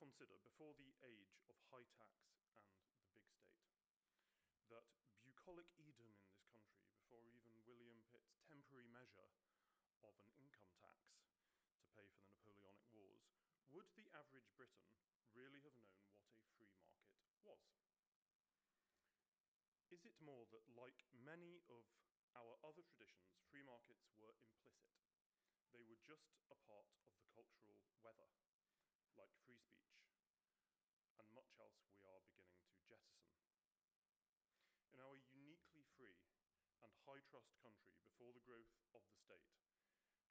consider, before the age of high tax and the big state, that bucolic Eden in this country, before even William Pitt's temporary measure of an income tax to pay for the Napoleonic Wars, would the average Briton really have known what a free market was? Is it more that, like many of our other traditions, free markets were implicit? They were just a part of the cultural weather, like free speech, and much else we are beginning to jettison. In our uniquely free and high-trust country, before the growth of the state,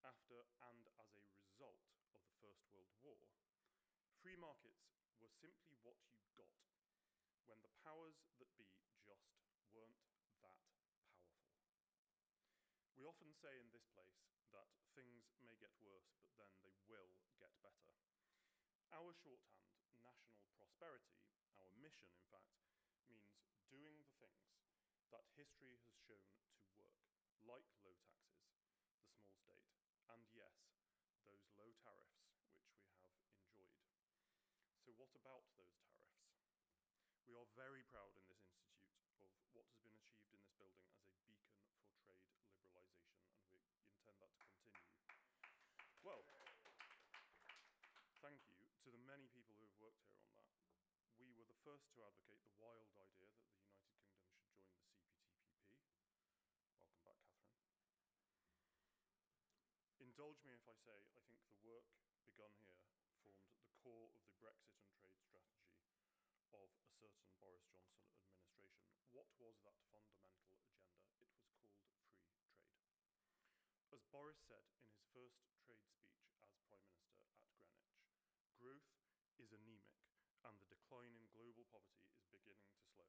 after and as a result of the First World War, free markets were simply what you got when the powers that be just weren't that powerful. We often say in this place that things may get worse, but then they will get better. Our shorthand, national prosperity, our mission, in fact, means doing the things that history has shown to work, like low taxes, the small state, and yes, those low tariffs which we have enjoyed. So what about those tariffs? We are very proud in this institute of what has been achieved in this building as a beacon for trade liberalisation, and we intend that to continue. Well, thank you to the many people who have worked here on that. We were the first to advocate the wild idea that the United Kingdom should join the CPTPP. Welcome back, Catherine. Indulge me if I say I think the work begun here formed the core of the Brexit and trade strategy of a certain Boris Johnson administration. What was that fundamental agenda? It was called free trade. As Boris said in his first trade speech as Prime Minister at Greenwich, growth is anemic and the decline in global poverty is beginning to slow.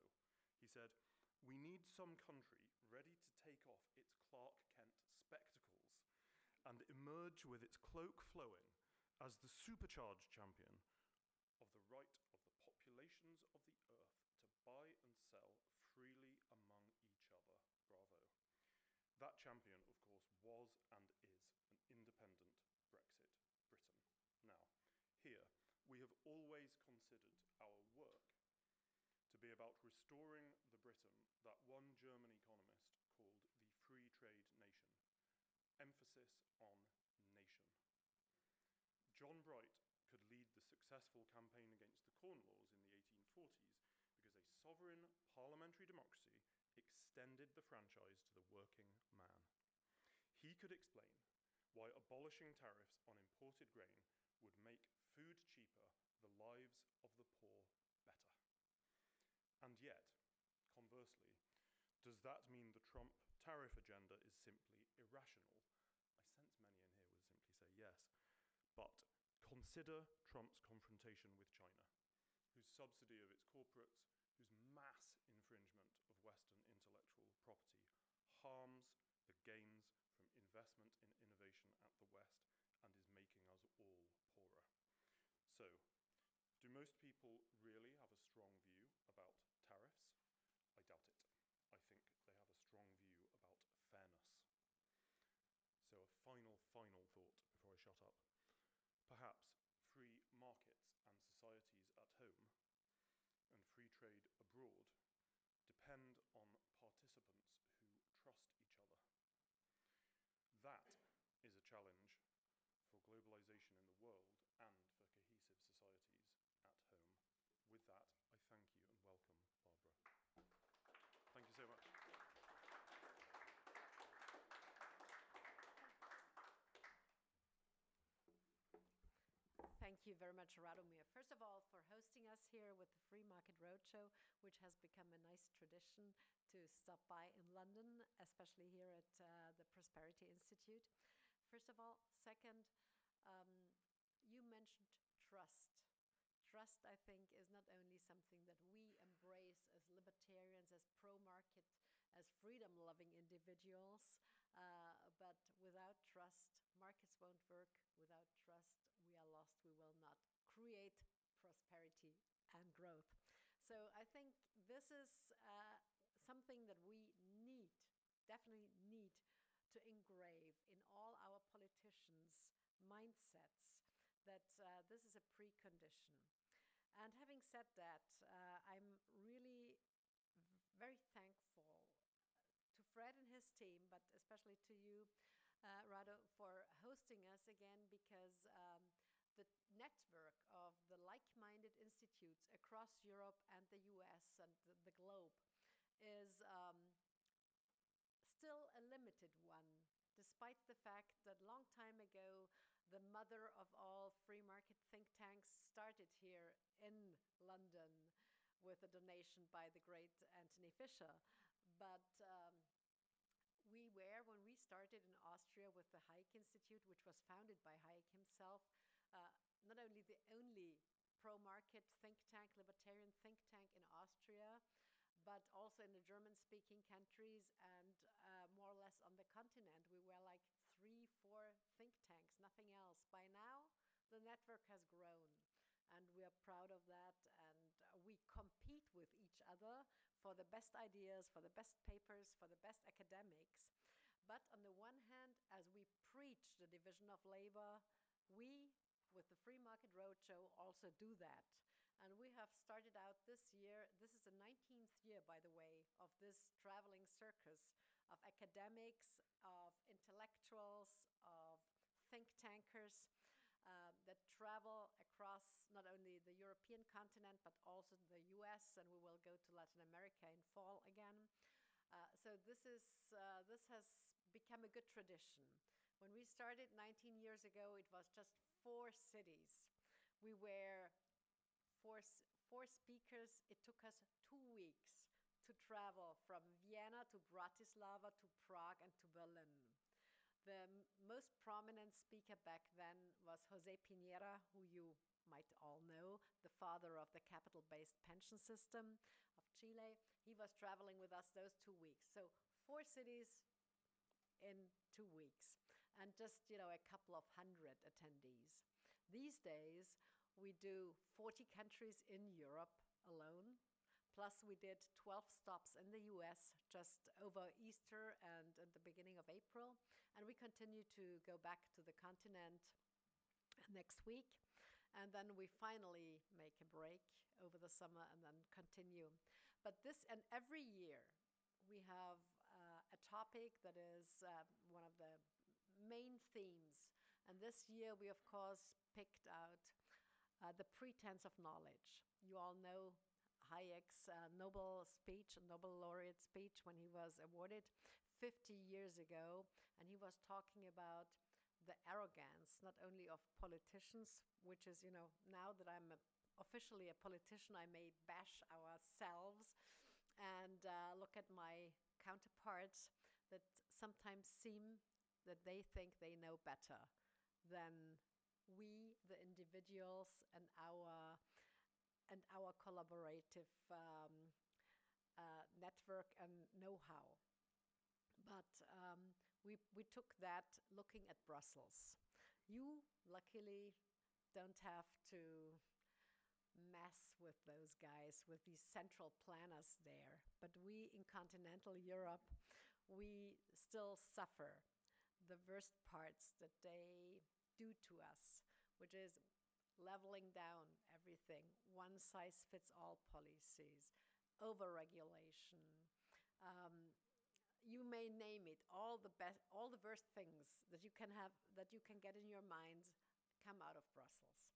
He said, "We need some country ready to take off its Clark Kent spectacles and emerge with its cloak flowing as the supercharged champion of the right of the populations of the earth to buy and sell freely among each other." Bravo. That champion, of course, was and is an independent Brexit Britain. Now, here, we have always considered our work to be about restoring the Britain that one German economist called the free trade nation. Emphasis on nation. John Bright could lead the successful campaign against the Corn Laws in the 1840s because a sovereign parliamentary democracy extended the franchise to the working man. He could explain why abolishing tariffs on imported grain would make food cheaper, the lives of the poor better. And yet, conversely, does that mean the Trump tariff agenda is simply irrational? I sense many in here would simply say yes. But consider Trump's confrontation with China, whose subsidy of its corporates, whose mass infringement of Western intellectual property harms the gains from investment in innovation at the West and is making us all poorer. So, do most people really have a strong view about tariffs? I doubt it. I think they have a strong view about fairness. So a final thought before I shut up. Perhaps free markets and societies at home and free trade abroad depend on participants who trust each other. That is a challenge for globalization in the world and for cohesive societies at home. With that, I thank you and welcome Barbara. Thank you so much. Thank you very much, Radomir. First of all, for hosting us here with the Free Market Roadshow, which has become a nice tradition to stop by in London, especially here at the Prosperity Institute. First of all. Second, you mentioned trust. Trust, I think, is not only something that we embrace as libertarians, as pro-market, as freedom-loving individuals, but without trust, markets won't work. Without trust, we are lost. We will not create prosperity and growth. So I think this is something that we definitely need to engrave in all our politicians' mindsets, that this is a precondition. And having said that, I'm really very thankful to Fred and his team, but especially to you, Rado, for hosting us again, because the network of the like-minded institutes across Europe and the US and the globe is still a limited one, despite the fact that long time ago, the mother of all free market think tanks started here in London with a donation by the great Anthony Fisher. But we were, when we started in Austria with the Hayek Institute, which was founded by Hayek himself, not only the only pro-market think tank, libertarian think tank in Austria, but also in the German-speaking countries and more or less on the continent. We were like 3, 4 think tanks, nothing else. By now, the network has grown, and we are proud of that, and we compete with each other for the best ideas, for the best papers, for the best academics. But on the one hand, as we preach the division of labor, we, with the Free Market Roadshow, also do that. And we have started out this year, this is the 19th year, by the way, of this traveling circus of academics, of intellectuals, of think tankers that travel across not only the European continent, but also the US, and we will go to Latin America in fall again. So this has become a good tradition. When we started 19 years ago, it was just 4 cities. We were four speakers. It took us 2 weeks to travel from Vienna to Bratislava to Prague and to Berlin. The most prominent speaker back then was José Piñera, who you might all know, the father of the capital-based pension system of Chile. He was traveling with us those 2 weeks. So 4 cities in 2 weeks, and just, a couple of hundred attendees. These days, we do 40 countries in Europe alone, plus we did 12 stops in the US just over Easter and at the beginning of April, and we continue to go back to the continent next week, and then we finally make a break over the summer and then continue. But this, and every year, we have a topic that is one of the main themes. And this year we, of course, picked out the pretense of knowledge. You all know Hayek's Nobel laureate speech when he was awarded 50 years ago. And he was talking about the arrogance, not only of politicians, which is, now that I'm officially a politician, I may bash ourselves and look at my counterparts that sometimes seem that they think they know better than we, the individuals, and our collaborative network and know-how. But we took that looking at Brussels. You, luckily, don't have to mess with those guys, with these central planners there. But we in continental Europe, we still suffer the worst parts that they do to us, which is leveling down everything, one-size-fits-all policies, overregulation. You may name it, all the worst things that you can have, that you can get in your mind, come out of Brussels.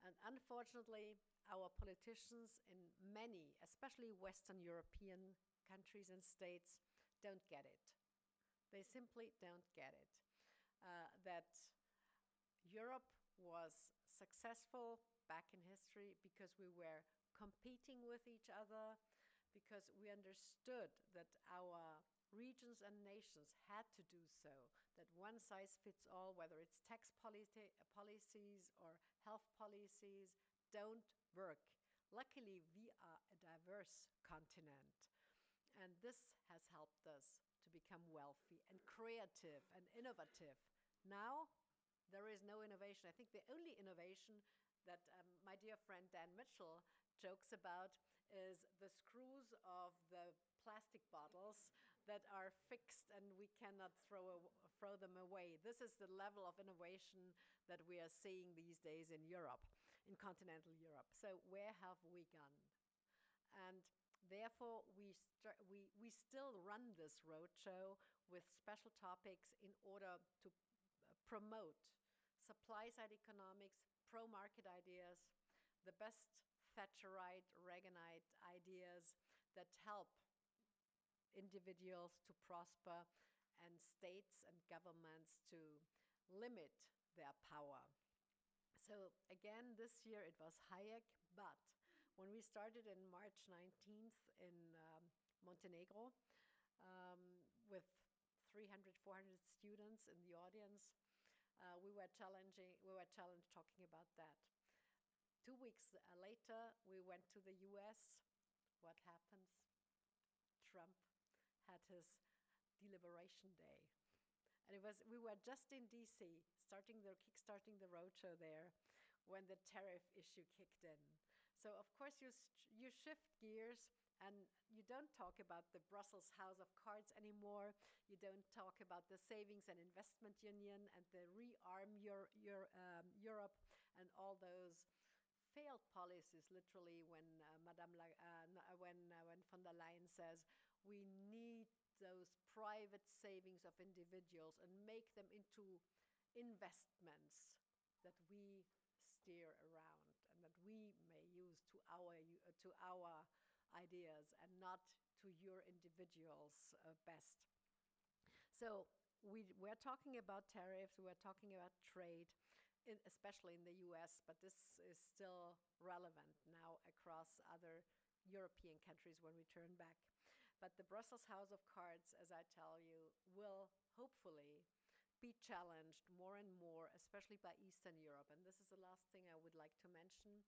And unfortunately, our politicians in many, especially Western European countries and states, don't get it. They simply don't get it. That Europe was successful back in history because we were competing with each other, because we understood that our regions and nations had to do so, that one size fits all, whether it's tax policies or health policies, don't work. Luckily, we are a diverse continent, and this has helped us to become wealthy and creative and innovative. Now, there is no innovation. I think the only innovation that my dear friend Dan Mitchell jokes about is the screws of the plastic bottles that are fixed and we cannot throw them away. This is the level of innovation that we are seeing these days in Europe. in continental Europe. So where have we gone? And therefore, we still run this roadshow with special topics in order to promote supply-side economics, pro-market ideas, the best Thatcherite, Reaganite ideas that help individuals to prosper and states and governments to limit their power. So again, this year it was Hayek, but when we started in March 19th in Montenegro with 300, 400 students in the audience, we were challenged talking about that. 2 weeks later, we went to the US. What happens? Trump had his deliberation day. And we were just in DC, kickstarting the roadshow there when the tariff issue kicked in. So of course you shift gears and you don't talk about the Brussels House of Cards anymore. You don't talk about the Savings and Investment Union and the rearm Europe and all those failed policies. Literally, when when von der Leyen says we need those private savings of individuals and make them into investments that we steer around and that we may use to our ideas and not to your individuals' best. So we're talking about tariffs, we're talking about trade, especially in the US, but this is still relevant now across other European countries when we turn back. But the Brussels House of Cards, as I tell you, will hopefully be challenged more and more, especially by Eastern Europe. And this is the last thing I would like to mention.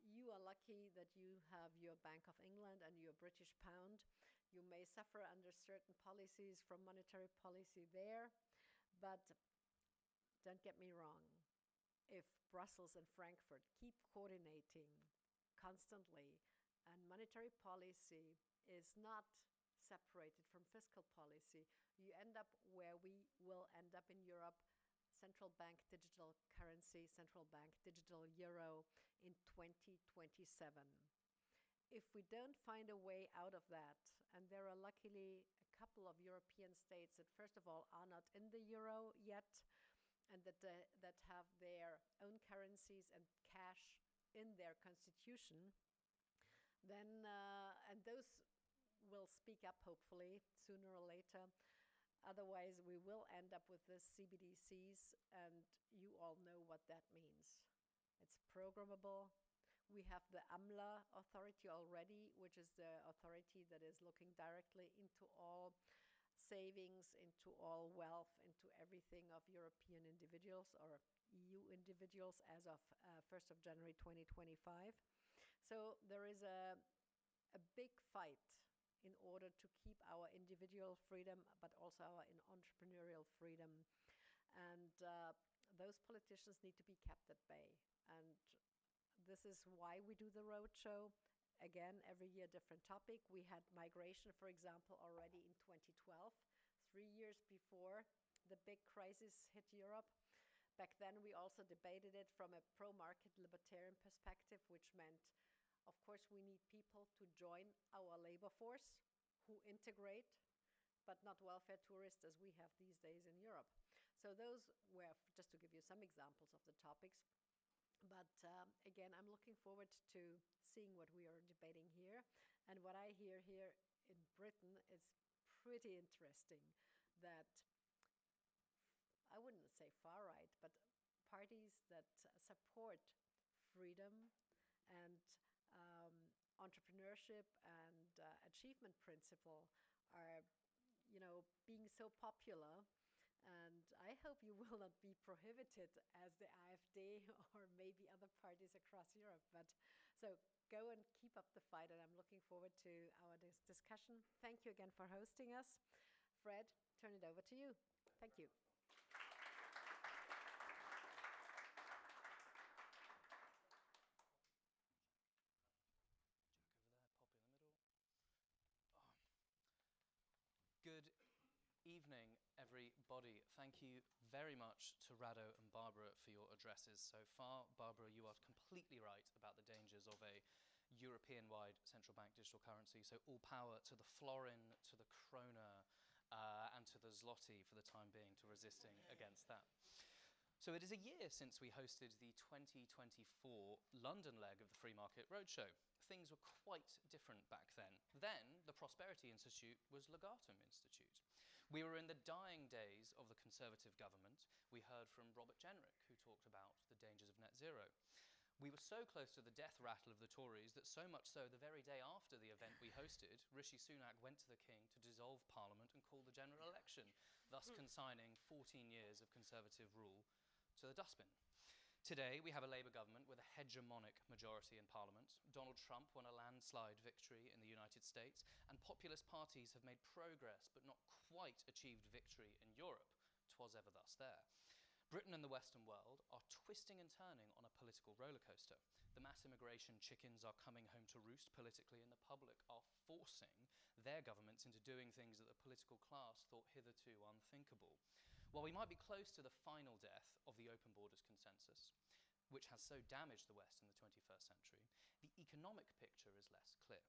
You are lucky that you have your Bank of England and your British pound. You may suffer under certain policies from monetary policy there, but don't get me wrong. If Brussels and Frankfurt keep coordinating constantly and monetary policy is not separated from fiscal policy, you end up where we will end up in Europe, central bank digital currency, central bank digital euro in 2027. If we don't find a way out of that, and there are luckily a couple of European states that first of all are not in the euro yet, and that have their own currencies and cash in their constitution, then, and those will speak up hopefully sooner or later. Otherwise, we will end up with the CBDCs, and you all know what that means. It's programmable. We have the AMLA authority already, which is the authority that is looking directly into all savings, into all wealth, into everything of European individuals or EU individuals as of 1st of January 2025. So there is a big fight in order to keep our individual freedom, but also our entrepreneurial freedom. And those politicians need to be kept at bay. And this is why we do the roadshow. Again, every year different topic. We had migration, for example, already in 2012, 3 years before the big crisis hit Europe. Back then, we also debated it from a pro-market libertarian perspective, which meant, of course, we need people to join our labor force who integrate, but not welfare tourists as we have these days in Europe. So those were, just to give you some examples of the topics. But again, I'm looking forward to seeing what we are debating here. And what I hear here in Britain is pretty interesting, that I wouldn't say far right, but parties that support freedom and entrepreneurship and achievement principle are, being so popular. And I hope you will not be prohibited as the AfD or maybe other parties across Europe. But so go and keep up the fight, and I'm looking forward to our discussion. Thank you again for hosting us. Fred, turn it over to you. Thank you. Good evening, everybody. Thank you very much to Rado and Barbara for your addresses so far. Barbara, you are European-wide central bank digital currency, so all power to the florin, to the krona, and to the zloty for the time being, to resisting against that. So it is a year since we hosted the 2024 London leg of the Free Market Roadshow. Things were quite different back then. Then, the Prosperity Institute was Legatum Institute. We were in the dying days of the Conservative government. We heard from Robert Jenrick, who talked about the dangers of net zero. We were so close to the death rattle of the Tories that so much so the very day after the event we hosted, Rishi Sunak went to the King to dissolve Parliament and call the general election, thus consigning 14 years of Conservative rule to the dustbin. Today, we have a Labour government with a hegemonic majority in Parliament. Donald Trump won a landslide victory in the United States, and populist parties have made progress but not quite achieved victory in Europe. 'Twas ever thus there. Britain and the Western world are twisting and turning on a political rollercoaster. The mass immigration chickens are coming home to roost politically, and the public are forcing their governments into doing things that the political class thought hitherto unthinkable. While we might be close to the final death of the open borders consensus, which has so damaged the West in the 21st century, the economic picture is less clear.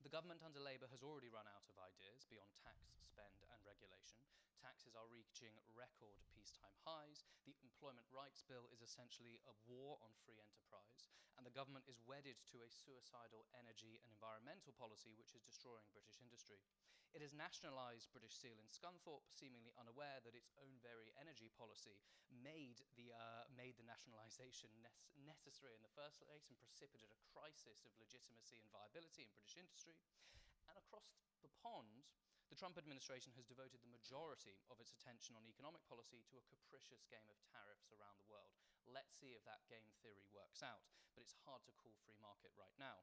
The government under Labour has already run out of ideas beyond tax, spend and regulation. Taxes are reaching record peacetime highs. The Employment Rights Bill is essentially a war on free enterprise. And the government is wedded to a suicidal energy and environmental policy which is destroying British industry. It has nationalised British Steel in Scunthorpe, seemingly unaware that its own very energy policy made the nationalisation necessary in the first place and precipitated a crisis of legitimacy and viability in British industry. And across the pond, the Trump administration has devoted the majority of its attention on economic policy to a capricious game of tariffs around the world. Let's see if that game theory works out, but it's hard to call free market right now.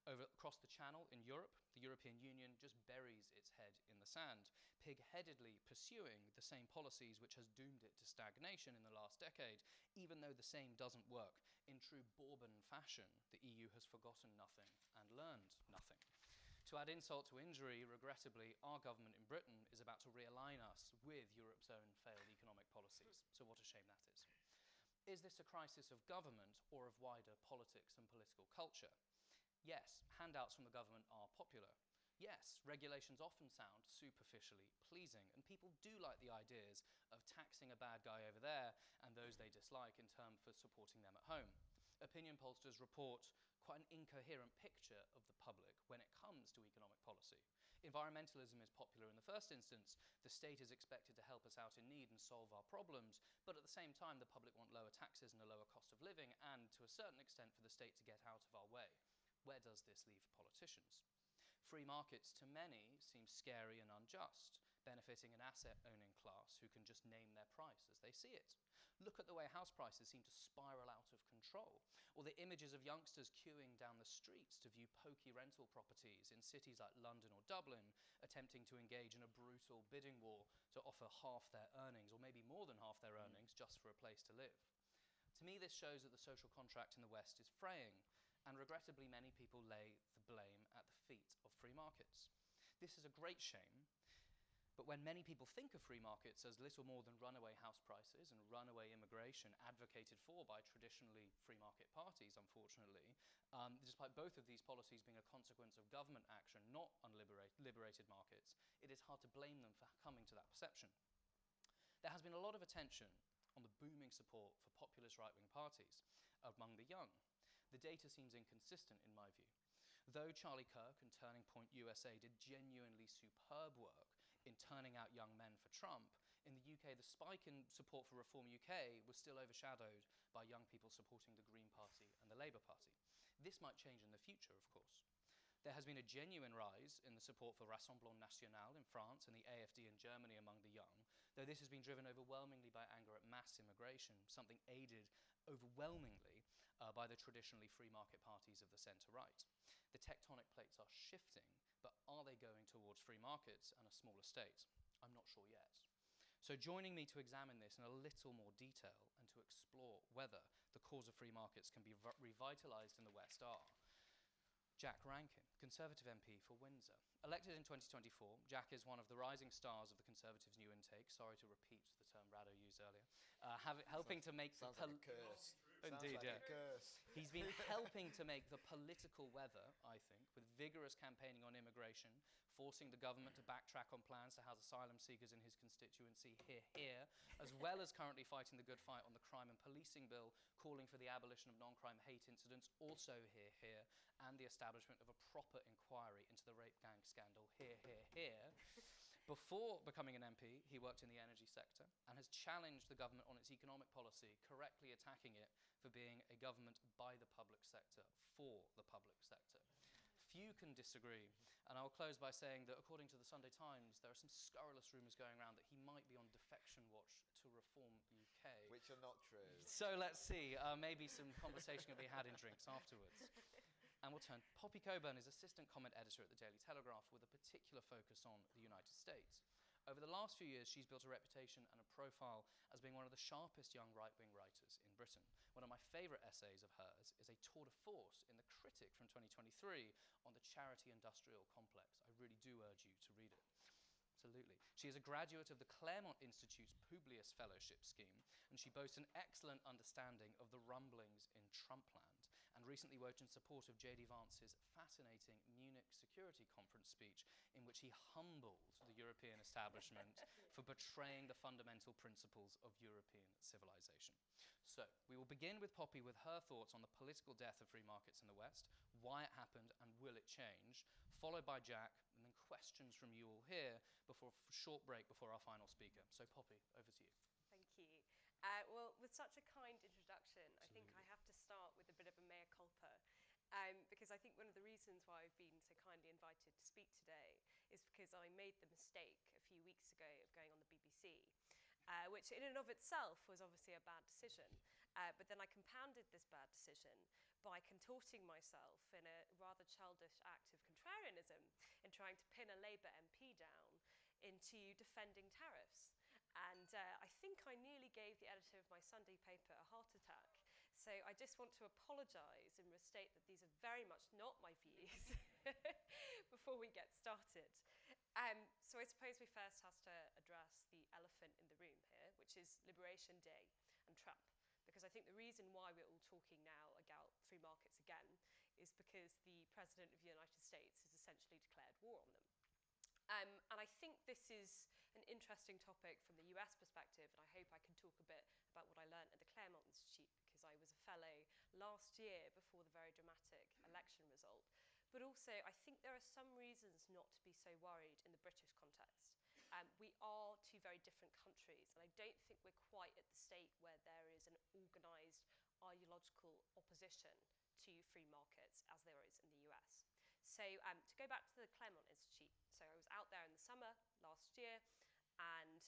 Across the channel in Europe, the European Union just buries its head in the sand, pig-headedly pursuing the same policies which has doomed it to stagnation in the last decade. Even though the same doesn't work, in true Bourbon fashion, the EU has forgotten nothing and learned nothing. To add insult to injury, regrettably, our government in Britain is about to realign us with Europe's own failed economic policies. So what a shame that is. Is this a crisis of government or of wider politics and political culture? Yes, handouts from the government are popular. Yes, regulations often sound superficially pleasing, and people do like the ideas of taxing a bad guy over there and those they dislike in turn for supporting them at home. Opinion pollsters report quite an incoherent picture of the public when it comes to economic policy. Environmentalism is popular in the first instance. The state is expected to help us out in need and solve our problems, but at the same time the public want lower taxes and a lower cost of living and, to a certain extent, for the state to get out of our way. Where does this leave politicians? Free markets to many seem scary and unjust, benefiting an asset-owning class who can just name their price as they see it. Look at the way house prices seem to spiral out of control, or the images of youngsters queuing down the streets to view pokey rental properties in cities like London or Dublin, attempting to engage in a brutal bidding war to offer half their earnings, or maybe more than half their earnings, just for a place to live. To me, this shows that the social contract in the West is fraying, and regrettably many people lay the blame at the feet of free markets. This is a great shame, but when many people think of free markets as little more than runaway house prices and runaway immigration advocated for by traditionally free market parties, unfortunately, despite both of these policies being a consequence of government action, not unliberated markets, it is hard to blame them for coming to that perception. There has been a lot of attention on the booming support for populist right-wing parties among the young. The data seems inconsistent in my view. Though Charlie Kirk and Turning Point USA did genuinely superb work in turning out young men for Trump, in the UK the spike in support for Reform UK was still overshadowed by young people supporting the Green Party and the Labour Party. This might change in the future, of course. There has been a genuine rise in the support for Rassemblement National in France and the AfD in Germany among the young, though this has been driven overwhelmingly by anger at mass immigration, something aided overwhelmingly by the traditionally free market parties of the centre-right. The tectonic plates are shifting, but are they going towards free markets and a smaller state? I'm not sure yet. So joining me to examine this in a little more detail and to explore whether the cause of free markets can be revitalised in the West are Jack Rankin, Conservative MP for Windsor. Elected in 2024, Jack is one of the rising stars of the Conservatives' new intake. Sorry to repeat the term Rado used earlier. Helping to make... Sounds like a curse. Indeed, Sounds like a curse. He's been helping to make the political weather, I think, with vigorous campaigning on immigration, forcing the government to backtrack on plans to house asylum seekers in his constituency, here, as well as currently fighting the good fight on the crime and policing bill, calling for the abolition of non-crime hate incidents, also here, and the establishment of a proper inquiry into the rape gang scandal, here. Before becoming an MP, he worked in the energy sector and has challenged the government on its economic policy, correctly attacking it for being a government by the public sector, for the public sector. Few can disagree, and I'll close by saying that according to the Sunday Times, there are some scurrilous rumours going around that he might be on defection watch to Reform UK. Which are not true. So let's see, maybe some conversation will be had in drinks afterwards. And we'll turn. Poppy Coburn is assistant comment editor at the Daily Telegraph with a particular focus on the United States. Over the last few years, she's built a reputation and a profile as being one of the sharpest young right-wing writers in Britain. One of my favourite essays of hers is a tour de force in The Critic from 2023 on the charity industrial complex. I really do urge you to read it. Absolutely. She is a graduate of the Claremont Institute's Publius Fellowship Scheme, and she boasts an excellent understanding of the rumblings in Trumpland, and recently wrote in support of J.D. Vance's fascinating Munich Security Conference speech in which he humbled the European establishment for betraying the fundamental principles of European civilization. So, we will begin with Poppy with her thoughts on the political death of free markets in the West, why it happened and will it change, followed by Jack, and then questions from you all here before a short break before our final speaker. So Poppy, over to you. Thank you. Well, with such a kind introduction, I think I have to start with a bit of a mea culpa, because I think one of the reasons why I've been so kindly invited to speak today is because I made the mistake a few weeks ago of going on the BBC, which in and of itself was obviously a bad decision. But then I compounded this bad decision by contorting myself in a rather childish act of contrarianism in trying to pin a Labour MP down into defending tariffs. And I think I nearly gave the editor of my Sunday paper a heart attack. So I just want to apologise and restate that these are very much not my views before we get started. So I suppose we first have to address the elephant in the room here, which is Liberation Day and Trump. Because I think the reason why we're all talking now about free markets again is because the President of the United States has essentially declared war on them. And I think this is an interesting topic from the US perspective, and I hope I can talk a bit about what I learned at the Claremont Institute, because I was a fellow last year before the very dramatic election result. But also, I think there are some reasons not to be so worried in the British context. We are two very different countries, and I don't think we're quite at the state where there is an organised ideological opposition to free markets as there is in the US. So to go back to the Claremont Institute, so I was out there in the summer last year, and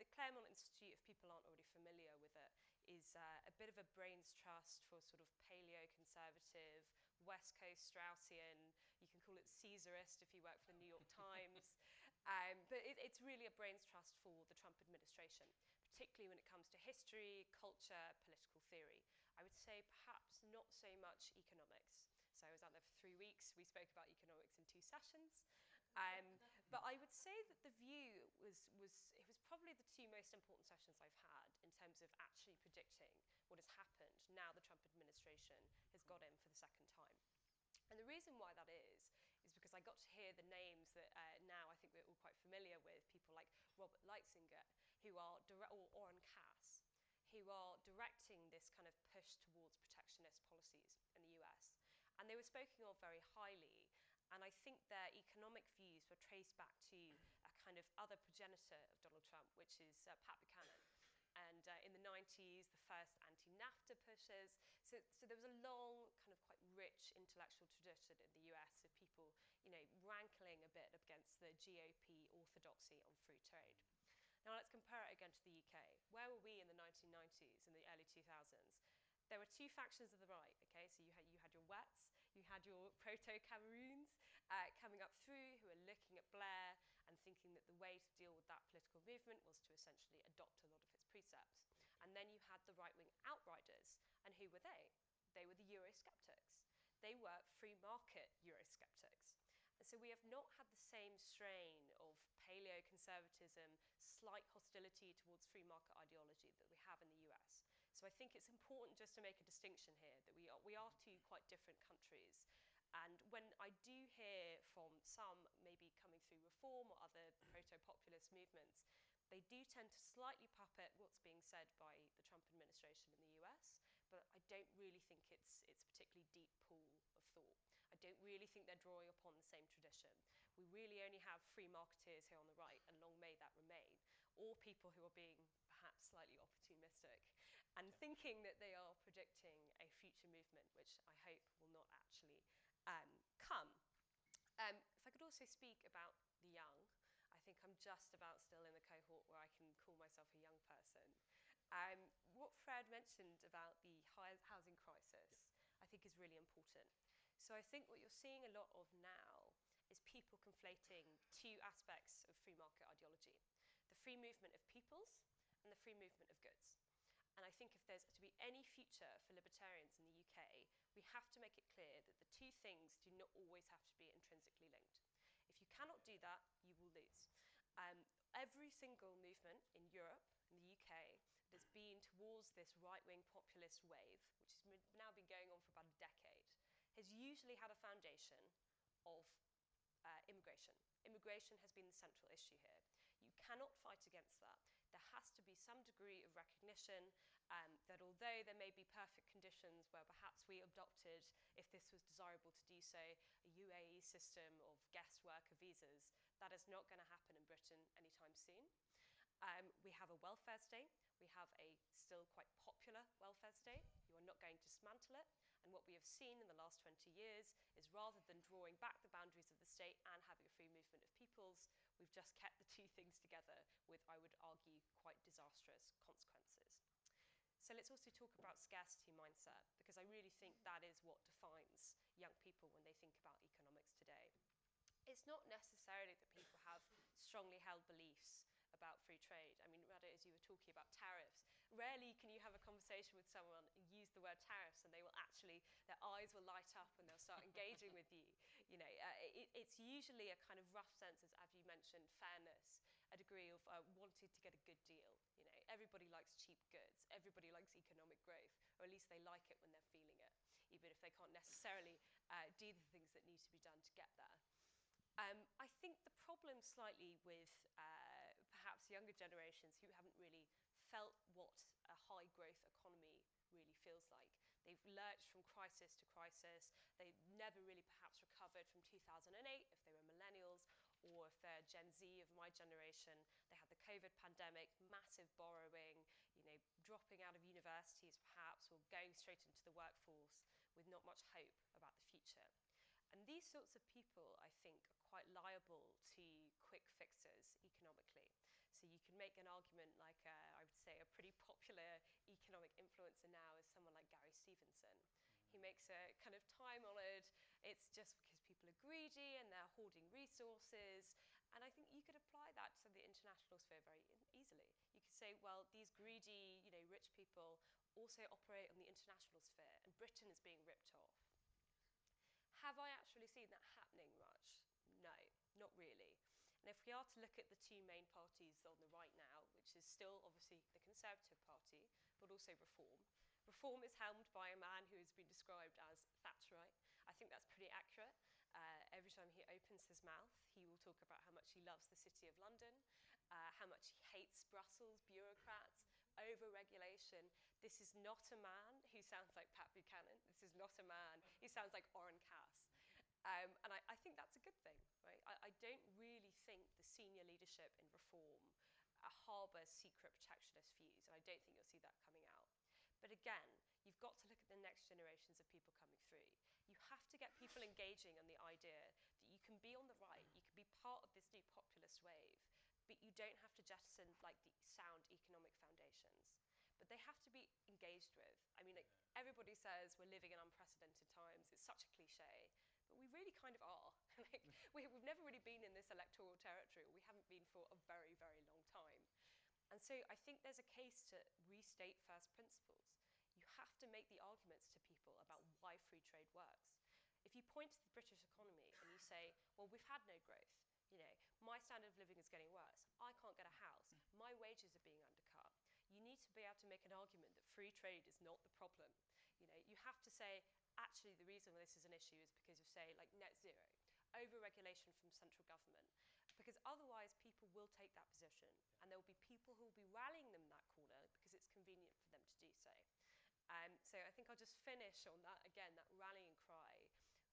the Claremont Institute, if people aren't already familiar with it, is a bit of a brains trust for sort of paleo-conservative, West Coast Straussian, you can call it Caesarist if you work for the New York Times, but it's really a brains trust for the Trump administration, particularly when it comes to history, culture, political theory. I would say perhaps not so much economics. So I was out there for 3 weeks. We spoke about economics in 2 sessions. But I would say that the view was probably the 2 most important sessions I've had in terms of actually predicting what has happened now the Trump administration has got in for the second time. And the reason why that is because I got to hear the names that now I think we're all quite familiar with, people like Robert Lighthizer, who are or Oren Cass, who are directing this kind of push towards protectionist policies in the US. And they were spoken of very highly, and I think their economic views were traced back to a kind of other progenitor of Donald Trump, which is Pat Buchanan. And in the 90s, the first anti-NAFTA pushes. So there was a long, kind of quite rich intellectual tradition in the US of people, rankling a bit against the GOP orthodoxy on free trade. Now let's compare it again to the UK. Where were we in the 1990s, in the early 2000s? There were 2 factions of the right, okay? So you had your Wets, you had your proto-Cameroons coming up through who were looking at Blair and thinking that the way to deal with that political movement was to essentially adopt a lot of its precepts. And then you had the right-wing outriders, and who were they? They were the Eurosceptics. They were free market Eurosceptics. And so we have not had the same strain of paleo-conservatism, slight hostility towards free market ideology that we have in the US. So I think it's important just to make a distinction here that we are two quite different countries. And when I do hear from some maybe coming through reform or other proto-populist movements, they do tend to slightly puppet what's being said by the Trump administration in the US, but I don't really think it's a particularly deep pool of thought. I don't really think they're drawing upon the same tradition. We really only have free marketeers here on the right, and long may that remain, or people who are being perhaps slightly opportunistic and thinking that they are predicting a future movement, which I hope will not actually come. If I could also speak about the young, I think I'm just about still in the cohort where I can call myself a young person. What Fred mentioned about the housing crisis, I think is really important. So I think what you're seeing a lot of now is people conflating two aspects of free market ideology: the free movement of peoples and the free movement of goods. And I think if there's to be any future for libertarians in the UK, we have to make it clear that the two things do not always have to be intrinsically linked. If you cannot do that, you will lose. Every single movement in Europe, in the UK, that has been towards this right-wing populist wave, which has now been going on for about a decade, has usually had a foundation of immigration. Immigration has been the central issue here. You cannot fight against that. There has to be some degree of recognition that although there may be perfect conditions where perhaps we adopted, if this was desirable to do so, a UAE system of guest worker visas, that is not going to happen in Britain anytime soon. We have a welfare state. We have a still quite popular welfare state. You are not going to dismantle it. And what we have seen in the last 20 years is rather than drawing back the boundaries of the state and having a free movement of peoples, we've just kept the two things together with, I would argue, quite disastrous consequences. So let's also talk about scarcity mindset, because I really think that is what defines young people when they think about economics today. It's not necessarily that people have strongly held beliefs about free trade. I mean, Radha, as you were talking about tariffs, rarely can you have a conversation with someone and use the word tariffs and they will actually, their eyes will light up and they'll start engaging with you. You know, it's usually a kind of rough sense, as you mentioned, fairness, a degree of wanting to get a good deal. You know, everybody likes cheap goods. Everybody likes economic growth, or at least they like it when they're feeling it, even if they can't necessarily do the things that need to be done to get there. I think the problem slightly with perhaps younger generations who haven't really felt what a high growth economy really feels like. They've lurched from crisis to crisis. They never really perhaps recovered from 2008 if they were millennials, or if they're Gen Z of my generation. They had the COVID pandemic, massive borrowing, you know, dropping out of universities perhaps, or going straight into the workforce with not much hope about the future. And these sorts of people, I think, are quite liable to quick fixes economically. So you can make an argument like, I would say, a pretty popular economic influencer now is someone like Gary Stevenson. He makes a kind of time-honoured, it's just because people are greedy and they're hoarding resources. And I think you could apply that to the international sphere very easily. You could say, well, these greedy, you know, rich people also operate on the international sphere, and Britain is being ripped off. Have I actually seen that happening much? No, not really. And if we are to look at the two main parties on the right now, which is still obviously the Conservative Party, but also Reform. Reform is helmed by a man who has been described as Thatcherite. I think that's pretty accurate. Every time he opens his mouth, he will talk about how much he loves the City of London, how much he hates Brussels, bureaucrats, over-regulation. This is not a man who sounds like Pat Buchanan. This is not a man who sounds like Oren Cass. And I think that's a good thing, right? I don't really think the senior leadership in Reform harbour secret protectionist views, and I don't think you'll see that coming out. But again, you've got to look at the next generations of people coming through. You have to get people engaging on the idea that you can be on the right, you can be part of this new populist wave, but you don't have to jettison like the sound economic foundations. But they have to be engaged with. I mean, like, everybody says we're living in unprecedented times. It's such a cliche, but we really kind of are. Like, we've never really been in this electoral territory, or we haven't been for a very, very long time. And so I think there's a case to restate first principles. You have to make the arguments to people about why free trade works. If you point to the British economy and you say, well, we've had no growth, you know, my standard of living is getting worse, I can't get a house, my wages are being undercut, you need to be able to make an argument that free trade is not the problem. You know, you have to say, actually, the reason this is an issue is because of, say, like net zero, over-regulation from central government, because otherwise people will take that position, and there will be people who will be rallying them in that corner because it's convenient for them to do so. So I think I'll just finish on that, again, that rallying cry.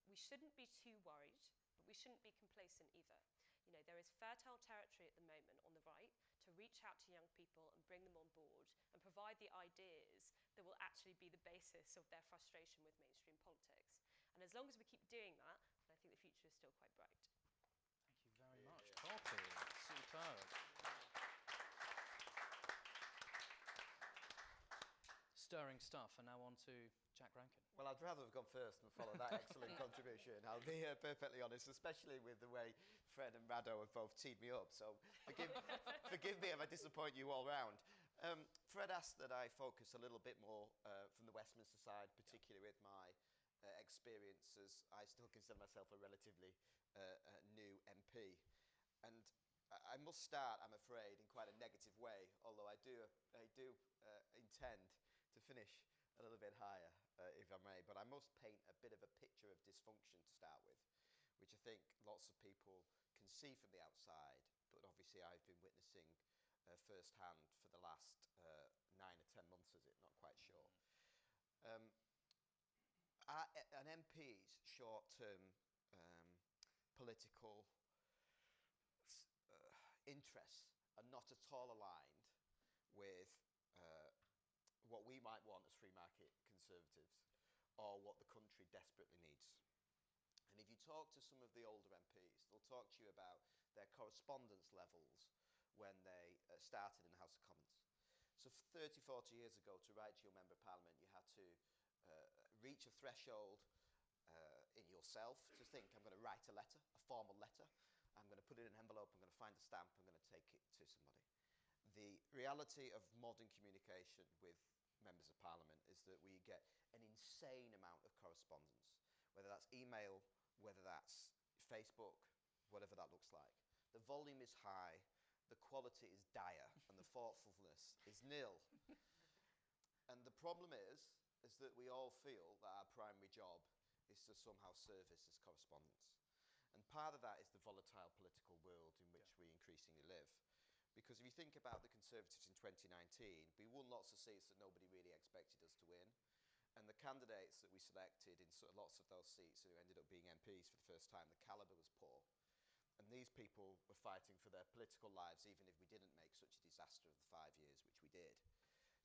We shouldn't be too worried, but we shouldn't be complacent either. You know, there is fertile territory at the moment on the right to reach out to young people and bring them on board and provide the ideas that will actually be the basis of their frustration with mainstream politics. And as long as we keep doing that, then I think the future is still quite bright. Thank you very much, Poppy. Superb. Stirring stuff, and now on to Jack Rankin. Well, I'd rather have gone first and follow that excellent contribution. I'll be perfectly honest, especially with the way Fred and Rado have both teed me up. So forgive me if I disappoint you all round. Fred asked that I focus a little bit more from the Westminster side, particularly with my experience, as I still consider myself a relatively new MP. And I must start, I'm afraid, in quite a negative way, although I do intend to finish a little bit higher, if I may. But I must paint a bit of a picture of dysfunction to start with, which I think lots of people can see from the outside, but obviously I've been witnessing firsthand for the last 9 or 10 months, is it? Not quite sure. An MP's short-term political interests are not at all aligned with what we might want as free market conservatives, or what the country desperately needs. And if you talk to some of the older MPs, they'll talk to you about their correspondence levels when they started in the House of Commons. So 30, 40 years ago, to write to your Member of Parliament, you had to reach a threshold in yourself to think, I'm going to write a letter, a formal letter, I'm going to put it in an envelope, I'm going to find a stamp, I'm going to take it to somebody. The reality of modern communication with Members of Parliament is that we get an insane amount of correspondence, whether that's email, whether that's Facebook, whatever that looks like. The volume is high, the quality is dire, and the thoughtfulness is nil. And the problem is that we all feel that our primary job is to somehow service as correspondents. And part of that is the volatile political world in which we increasingly live. Because if you think about the Conservatives in 2019, we won lots of seats that nobody really expected us to win. And the candidates that we selected in sort of lots of those seats who ended up being MPs for the first time, the calibre was poor. And these people were fighting for their political lives, even if we didn't make such a disaster of the 5 years, which we did.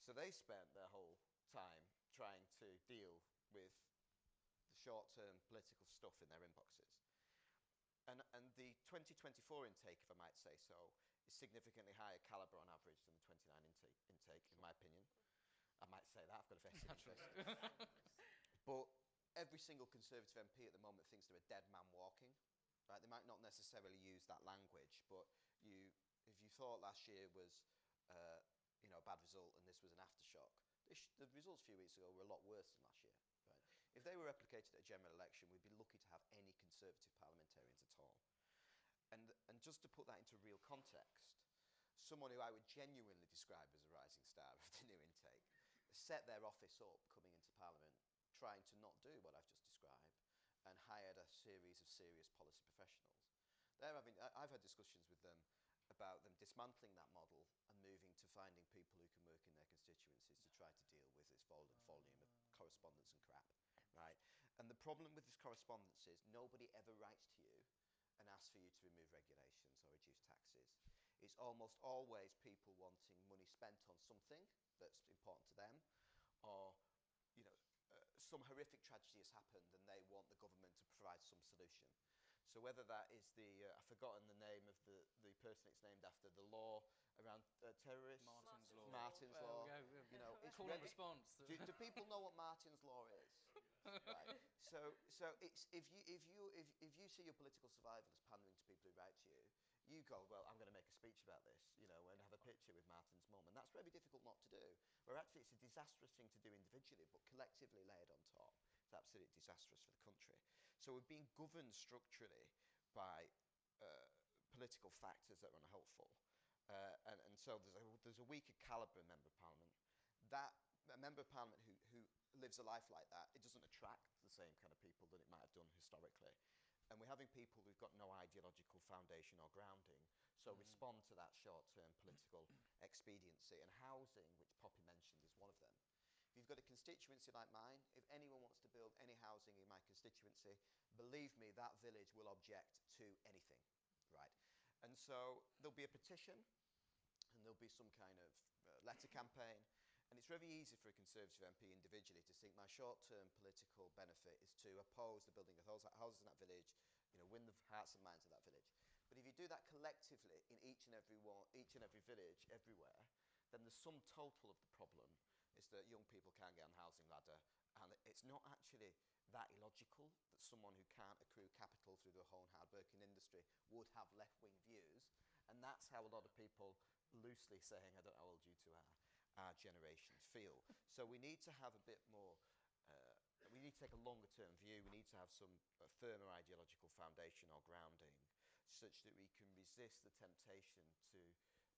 So they spent their whole time trying to deal with the short-term political stuff in their inboxes. And the 2024 intake, if I might say so, is significantly higher calibre on average than the 29 intake, in my opinion. I might say that, I've got a vested interest. But every single Conservative MP at the moment thinks they're a dead man walking. Right? They might not necessarily use that language, but if you thought last year was a bad result and this was an aftershock, the results a few weeks ago were a lot worse than last year. Right? If they were replicated at a general election, we'd be lucky to have any Conservative parliamentarians at all. And just to put that into real context, someone who I would genuinely describe as a rising star of the new intake set their office up coming into Parliament trying to not do what I've just described and hired a series of serious policy professionals. I've had discussions with them about them dismantling that model and moving to finding people who can work in their constituencies to try to deal with this volume of correspondence and crap. Right? And the problem with this correspondence is nobody ever writes to you and asks for you to remove regulations or reduce taxes. It's almost always people wanting money spent on something that's important to them, or some horrific tragedy has happened and they want the government to provide some solution. So whether that is I've forgotten the name of the person it's named after, the law around terrorists. Martin's Law. It's call and response. Do people know what Martin's Law is? Right. So it's if you see your political survival as pandering to people who write to you, you go, well, I'm going to make a speech about this, and have a picture with Martin's mum, and that's very difficult not to do. Where actually it's a disastrous thing to do individually, but collectively layered on top, it's absolutely disastrous for the country. So we're being governed structurally by political factors that are unhelpful. And so there's a weaker calibre Member of Parliament. That a Member of Parliament who lives a life like that, it doesn't attract the same kind of people that it might have done historically. And we're having people who've got no ideological foundation or grounding, so respond to that short-term political expediency. And housing, which Poppy mentioned, is one of them. If you've got a constituency like mine, if anyone wants to build any housing in my constituency, believe me, that village will object to anything, right? And so there'll be a petition, and there'll be some kind of letter campaign, and it's very easy for a Conservative MP individually to think my short-term political benefit is to oppose the building of houses in that village, win the hearts and minds of that village. But if you do that collectively in each and every village, everywhere, then the sum total of the problem is that young people can't get on the housing ladder, and it's not actually that illogical that someone who can't accrue capital through their own hard-working industry would have left-wing views, and that's how a lot of people, loosely saying, I don't know how old you two are, our generations feel. So we need to have a bit more, we need to take a longer term view, we need to have some firmer ideological foundation or grounding, such that we can resist the temptation to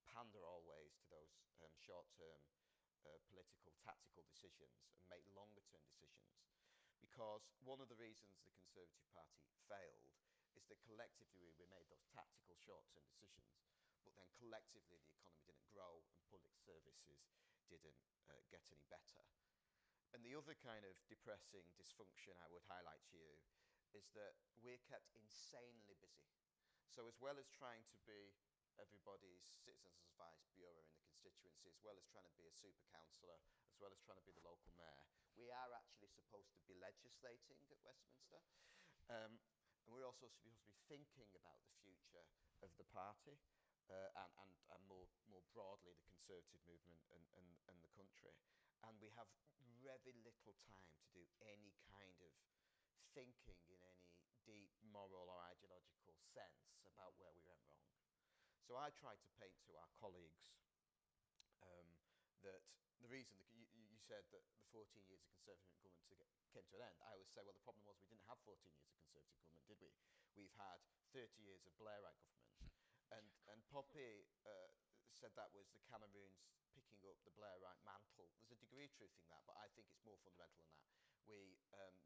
pander always to those short-term political, tactical decisions and make longer-term decisions. Because one of the reasons the Conservative Party failed is that collectively we made those tactical short-term decisions, but then collectively the economy didn't grow and public services didn't get any better. And the other kind of depressing dysfunction I would highlight to you is that we're kept insanely busy. So as well as trying to be everybody's Citizens Advice Bureau in the constituency, as well as trying to be a super councillor, as well as trying to be the local mayor, we are actually supposed to be legislating at Westminster. And we're also supposed to be thinking about the future of the party and more broadly the Conservative movement and the country. And we have very little time to do any kind of thinking in any deep moral or ideological sense about where we went wrong. So I tried to paint to our colleagues that the reason you said that the 14 years of Conservative government came to an end. I always say, well, the problem was we didn't have 14 years of Conservative government, did we? We've had 30 years of Blairite government. And Poppy said that was the Cameroons picking up the Blairite mantle. There's a degree of truth in that, but I think it's more fundamental than that.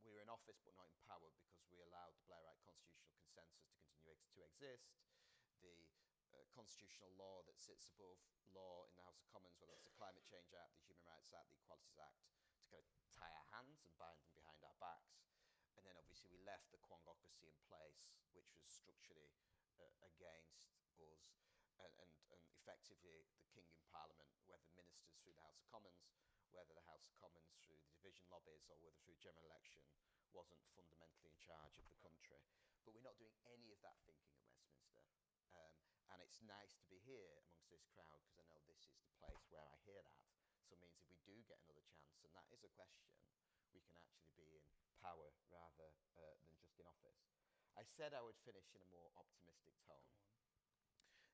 We were in office but not in power because we allowed the Blairite constitutional consensus to continue to exist. The constitutional law that sits above law in the House of Commons, whether it's the Climate Change Act, the Human Rights Act, the Equalities Act, to kind of tie our hands and bind them behind our backs. And then obviously we left the quangocracy in place, which was structurally against us, and effectively the King in Parliament, whether ministers through the House of Commons, whether the House of Commons through the division lobbies, or whether through general election, wasn't fundamentally in charge of the country. But we're not doing any of that thinking at Westminster. And it's nice to be here amongst this crowd, because I know this is the place where I hear that. So it means if we do get another chance, and that is a question, we can actually be in power rather than just in office. I said I would finish in a more optimistic tone.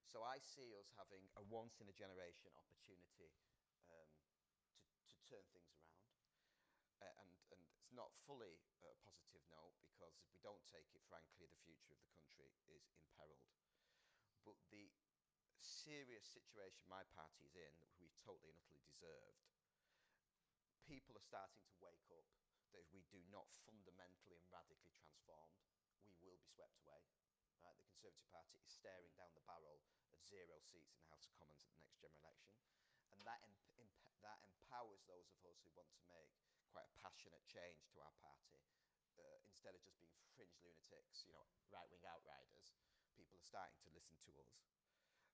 So I see us having a once-in-a-generation opportunity to turn things around. And it's not fully a positive note, because if we don't take it, frankly, the future of the country is imperiled. But the serious situation my party is in, that we've totally and utterly deserved, people are starting to wake up that if we do not fundamentally and radically transform, we will be swept away. Right? The Conservative Party is staring down the barrel of 0 seats in the House of Commons at the next general election. And that empowers those of us who want to make quite a passionate change to our party, instead of just being fringe lunatics, right-wing outriders. People are starting to listen to us.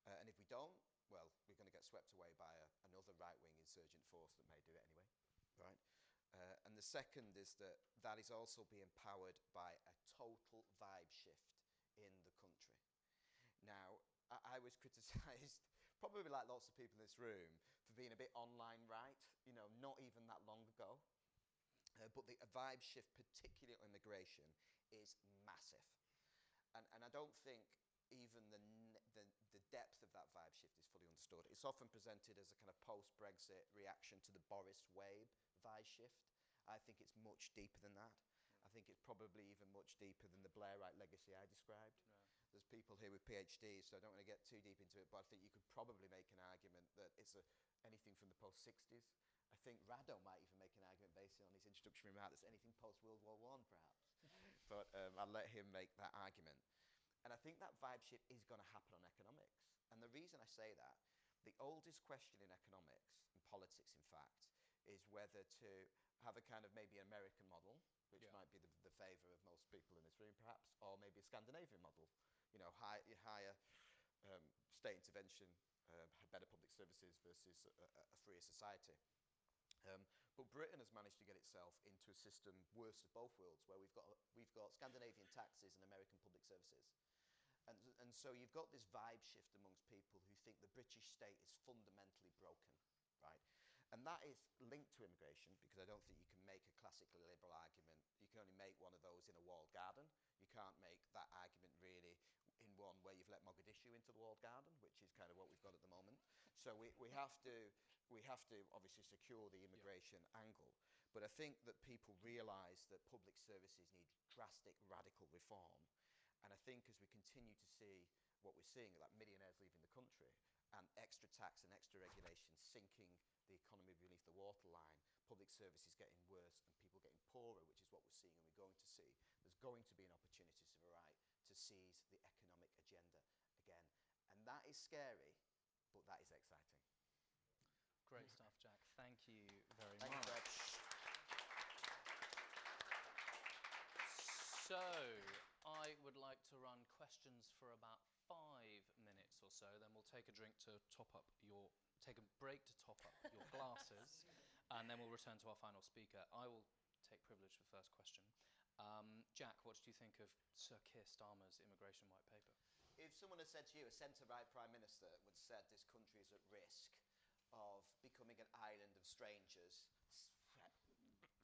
And if we don't, well, we're going to get swept away by another right-wing insurgent force that may do it anyway. Right? And the second is that is also being powered by a total vibe shift in the country. Now, I was criticised, probably like lots of people in this room, for being a bit online right, not even that long ago. But the vibe shift, particularly on immigration, is massive. And I don't think even the depth of that vibe shift is fully understood. It's often presented as a kind of post-Brexit reaction to the Boris wave vibe shift. I think it's much deeper than that. I think it's probably even much deeper than the Blairite legacy I described. there's people here with PhDs, so I don't want to get too deep into it, but I think you could probably make an argument that it's anything from the post-60s. I think Rado might even make an argument based on his introductory remark that's anything post-World War I, perhaps. But I'll let him make that argument. And I think that vibe shift is going to happen on economics. And the reason I say that, the oldest question in economics, in politics in fact, is whether to have a kind of maybe an American model, which might be the favour of most people in this room perhaps, or maybe a Scandinavian model, higher state intervention, better public services versus a freer society. But Britain has managed to get itself into a system worse of both worlds, where we've got Scandinavian taxes and American public services. And so you've got this vibe shift amongst people who think the British state is fundamentally broken, right? And that is linked to immigration, because I don't think you can make a classically liberal argument. You can only make one of those in a walled garden. You can't make that argument really in one where you've let Mogadishu into the walled garden, which is kind of what we've got at the moment. So we have to obviously secure the immigration angle. But I think that people realise that public services need drastic, radical reform. And I think as we continue to see what we're seeing, like millionaires leaving the country and extra tax and extra regulation sinking the economy beneath the waterline, public services getting worse and people getting poorer, which is what we're seeing and we're going to see, there's going to be an opportunity to the right to seize the economic agenda again. And that is scary, but that is exciting. Great stuff, Jack. Thank you very Thank much. you, Reg. So, I would like to run questions for about 5 minutes or so, then we'll take a break to top up your glasses, and then we'll return to our final speaker. I will take privilege for the first question. Jack, what did you think of Sir Keir Starmer's immigration white paper? If someone had said to you, a centre-right Prime Minister would have said this country is at risk of becoming an island of strangers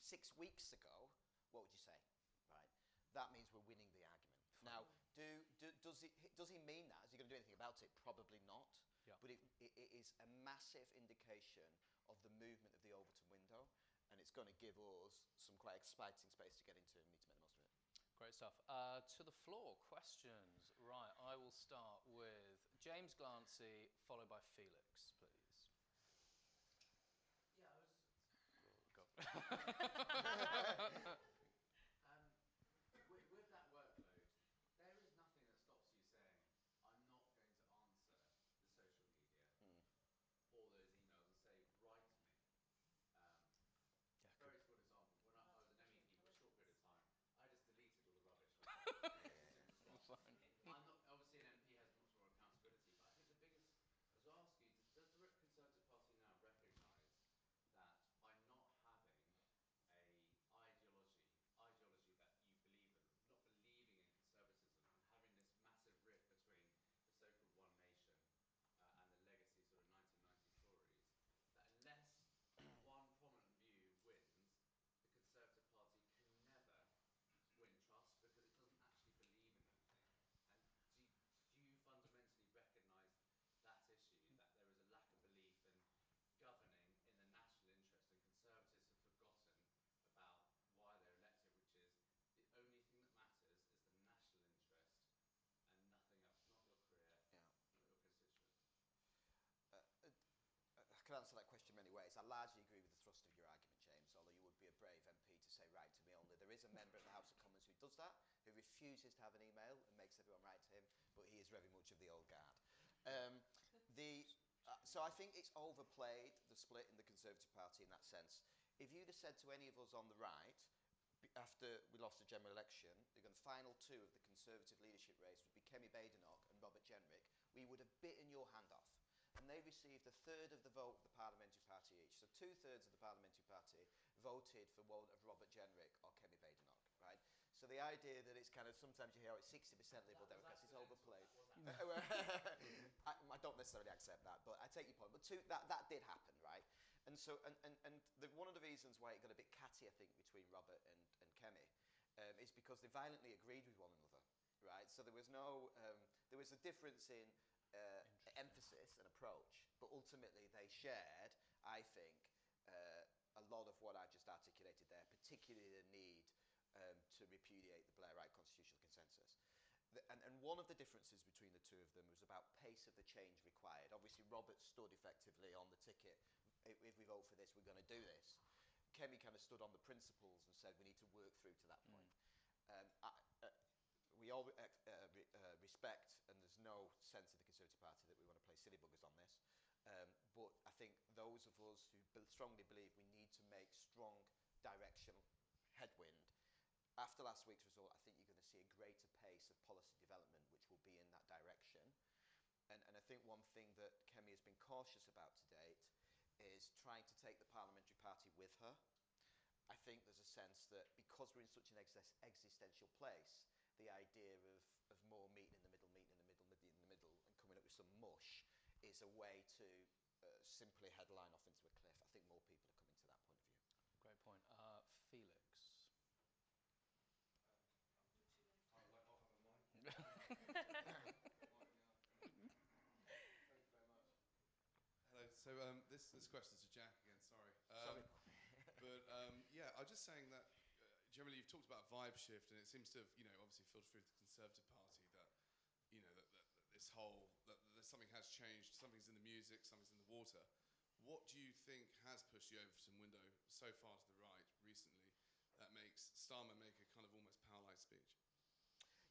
6 weeks ago, what would you say? Right? That means we're winning the argument. Now, does he mean that? Is he going to do anything about it? Probably not. Yeah. But it is a massive indication of the movement of the Overton window, and it's going to give us some quite exciting space to get into, and we need to make the most of it. Great stuff. To the floor, questions. Right, I will start with James Glancy, followed by Felix, please. Yeah, I was. Go. With that workload, there is nothing that stops you saying, I'm not going to answer the social media or those emails and say, write to me. Very small example, when I was an MEP for a short period of time, I just deleted all the rubbish. I'm not, obviously an MP has much more accountability, but I think the biggest, I was asking, does the Conservative Party now recognise that by not having a ideology that you believe in, not believing in conservatism and having this massive rift between the so-called One Nation and the legacy sort of 1990s Tories, that unless one prominent view wins, the Conservative Party can never win trust because it doesn't actually believe in anything. And do you fundamentally recognise that issue, that there is a lack of belief in governing in the national interest, and Conservatives have forgotten about why they're elected, which is the only thing that matters is the national interest and nothing else, not your career, not your constituents. I could answer that question many ways. I largely agree with the thrust of your argument, James, although you would be a brave MP to say write to me only. There is a member of the House of Commons who does that, who refuses to have an email and makes everyone write to him, but he is very much of the old guard. So I think it's overplayed, the split in the Conservative Party in that sense. If you'd have said to any of us on the right, after we lost the general election, the final two of the Conservative leadership race would be Kemi Badenoch and Robert Jenrick, we would have bitten your hand off. And they received a third of the vote of the Parliamentary Party each. So 2/3 of the Parliamentary Party voted for one of Robert Jenrick or Kemi Badenoch, right? So the idea that it's kind of, sometimes you hear it's 60% Liberal Democrats, is overplayed. I don't necessarily accept that, but I take your point. But that did happen, right? And so, one of the reasons why it got a bit catty, I think, between Robert and Kemi, is because they violently agreed with one another, right? So there was a difference in emphasis and approach, but ultimately they shared, I think, a lot of what I've just articulated there, particularly the need to repudiate the Blairite constitutional consensus. and one of the differences between the two of them was about pace of the change required. Obviously, Robert stood effectively on the ticket. If we vote for this, we're going to do this. Kemi kind of stood on the principles and said we need to work through to that point. We all respect, and there's no sense of the Conservative Party that we want to play silly buggers on this. But I think those of us who strongly believe we need to make strong directional headwind, after last week's result, I think you're going to see a greater pace of policy development which will be in that direction. And I think one thing that Kemi has been cautious about to date is trying to take the parliamentary party with her. I think there's a sense that because we're in such an existential place, the idea of more meeting in the middle, and coming up with some mush is a way to simply headline off into a cliff. I think more people are coming to that point of view. Great point. Felix. I might not have a mic. Thank you very much. Hello. So this question is to Jack again. Sorry. Sorry. But yeah, I was just saying that generally you've talked about vibe shift, and it seems to have, obviously filtered through the Conservative Party that, that this whole that something has changed. Something's in the music, something's in the water. What do you think has pushed you over some window so far to the right recently that makes Starmer make a kind of almost power-like speech?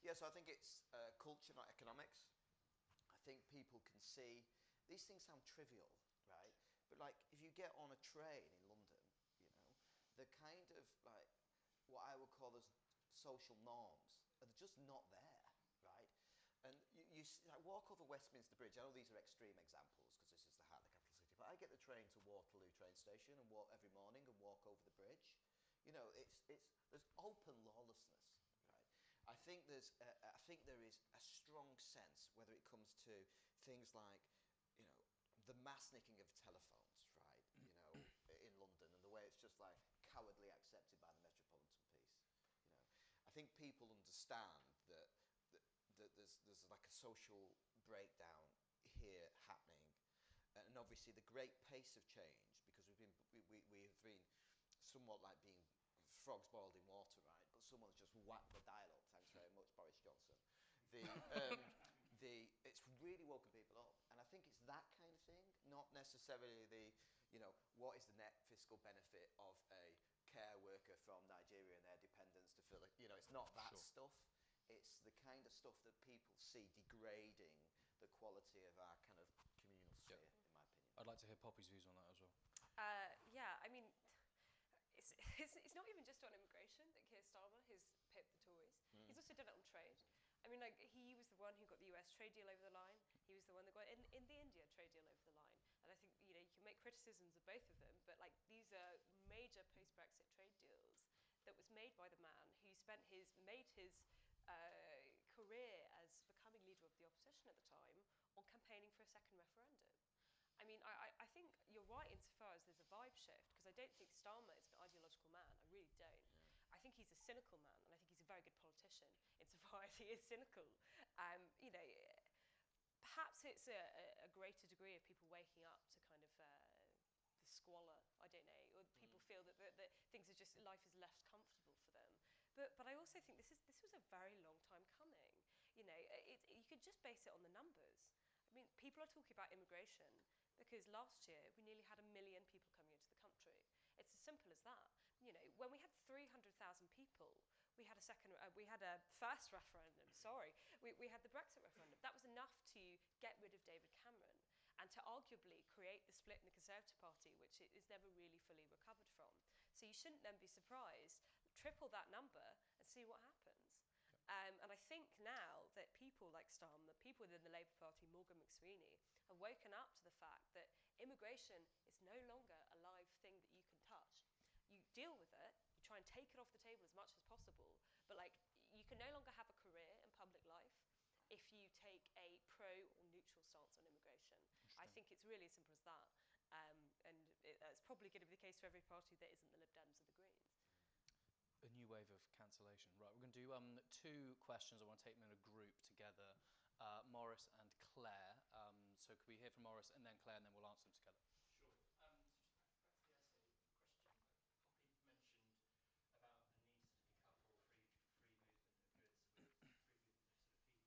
Yeah, so I think it's culture, not economics. I think people can see, these things sound trivial, right? But like, if you get on a train in London, the kind of like, what I would call as social norms are just not there, right? And you like, walk over Westminster Bridge. I know these are extreme examples because this is the heart of the capital city, but I get the train to Waterloo train station and walk every morning and walk over the bridge. There's open lawlessness. I think there is a strong sense, whether it comes to things like, the mass nicking of telephones, right? In London, and the way it's just like cowardly accepted by the metropolitan police. I think people understand that there's like a social breakdown here happening, and obviously the great pace of change, because we have been somewhat like being frogs boiled in water, right? But someone's just whacked the dial up. Thanks very much, Boris Johnson. It's really woken people up, and I think it's that kind of thing, not necessarily what is the net fiscal benefit of a care worker from Nigeria and their dependents to fill it. It's not that stuff. It's the kind of stuff that people see degrading the quality of our kind of communal sphere, in my opinion. I'd like to hear Poppy's views on that as well. Yeah, I mean, it's not even just on immigration that Keir Starmer has pipped the Tories. He's also done it on trade. I mean, like, he was the one who got the US trade deal over the line. He was the one that got in the India trade deal over the line. And I think, you can make criticisms of both of them, but, like, these are major post-Brexit trade deals that was made by the man who made his career as becoming leader of the opposition at the time on campaigning for a second referendum. I mean, I think you're right insofar as there's a vibe shift, because I don't think Starmer is an ideological man. I really don't. Yeah. I think he's a cynical man, and I think he's a very good politician insofar as he is cynical. Perhaps it's a greater degree of people waking up to kind of the squalor, I don't know, or people feel that things are just, life is less comfortable for them. But I also think this was a very long time coming. You could just base it on the numbers. I mean, people are talking about immigration because last year we nearly had 1 million people coming into the country. It's as simple as that. When we had 300,000 people, we had a first referendum. Sorry, we had the Brexit referendum. That was enough to get rid of David Cameron and to arguably create the split in the Conservative Party, which it is never really fully recovered from. So you shouldn't then be surprised. Triple that number and see what happens. And I think now that people like Starmer, people within the Labour Party, Morgan McSweeney, have woken up to the fact that immigration is no longer a live thing that you can touch. You deal with it, you try and take it off the table as much as possible, but like, you can no longer have a career in public life if you take a pro or neutral stance on immigration. I think it's really as simple as that. And it's probably going to be the case for every party that isn't the Lib Dems or the Greens. A new wave of cancellation. Right, we're going to do 2 questions. I want to take them in a group together. Maurice and Claire. So could we hear from Maurice and then Claire, and then we'll answer them together? Sure. Just back to the essay question. Poppy mentioned about the need to decouple free movement of goods with free movement of sort of people.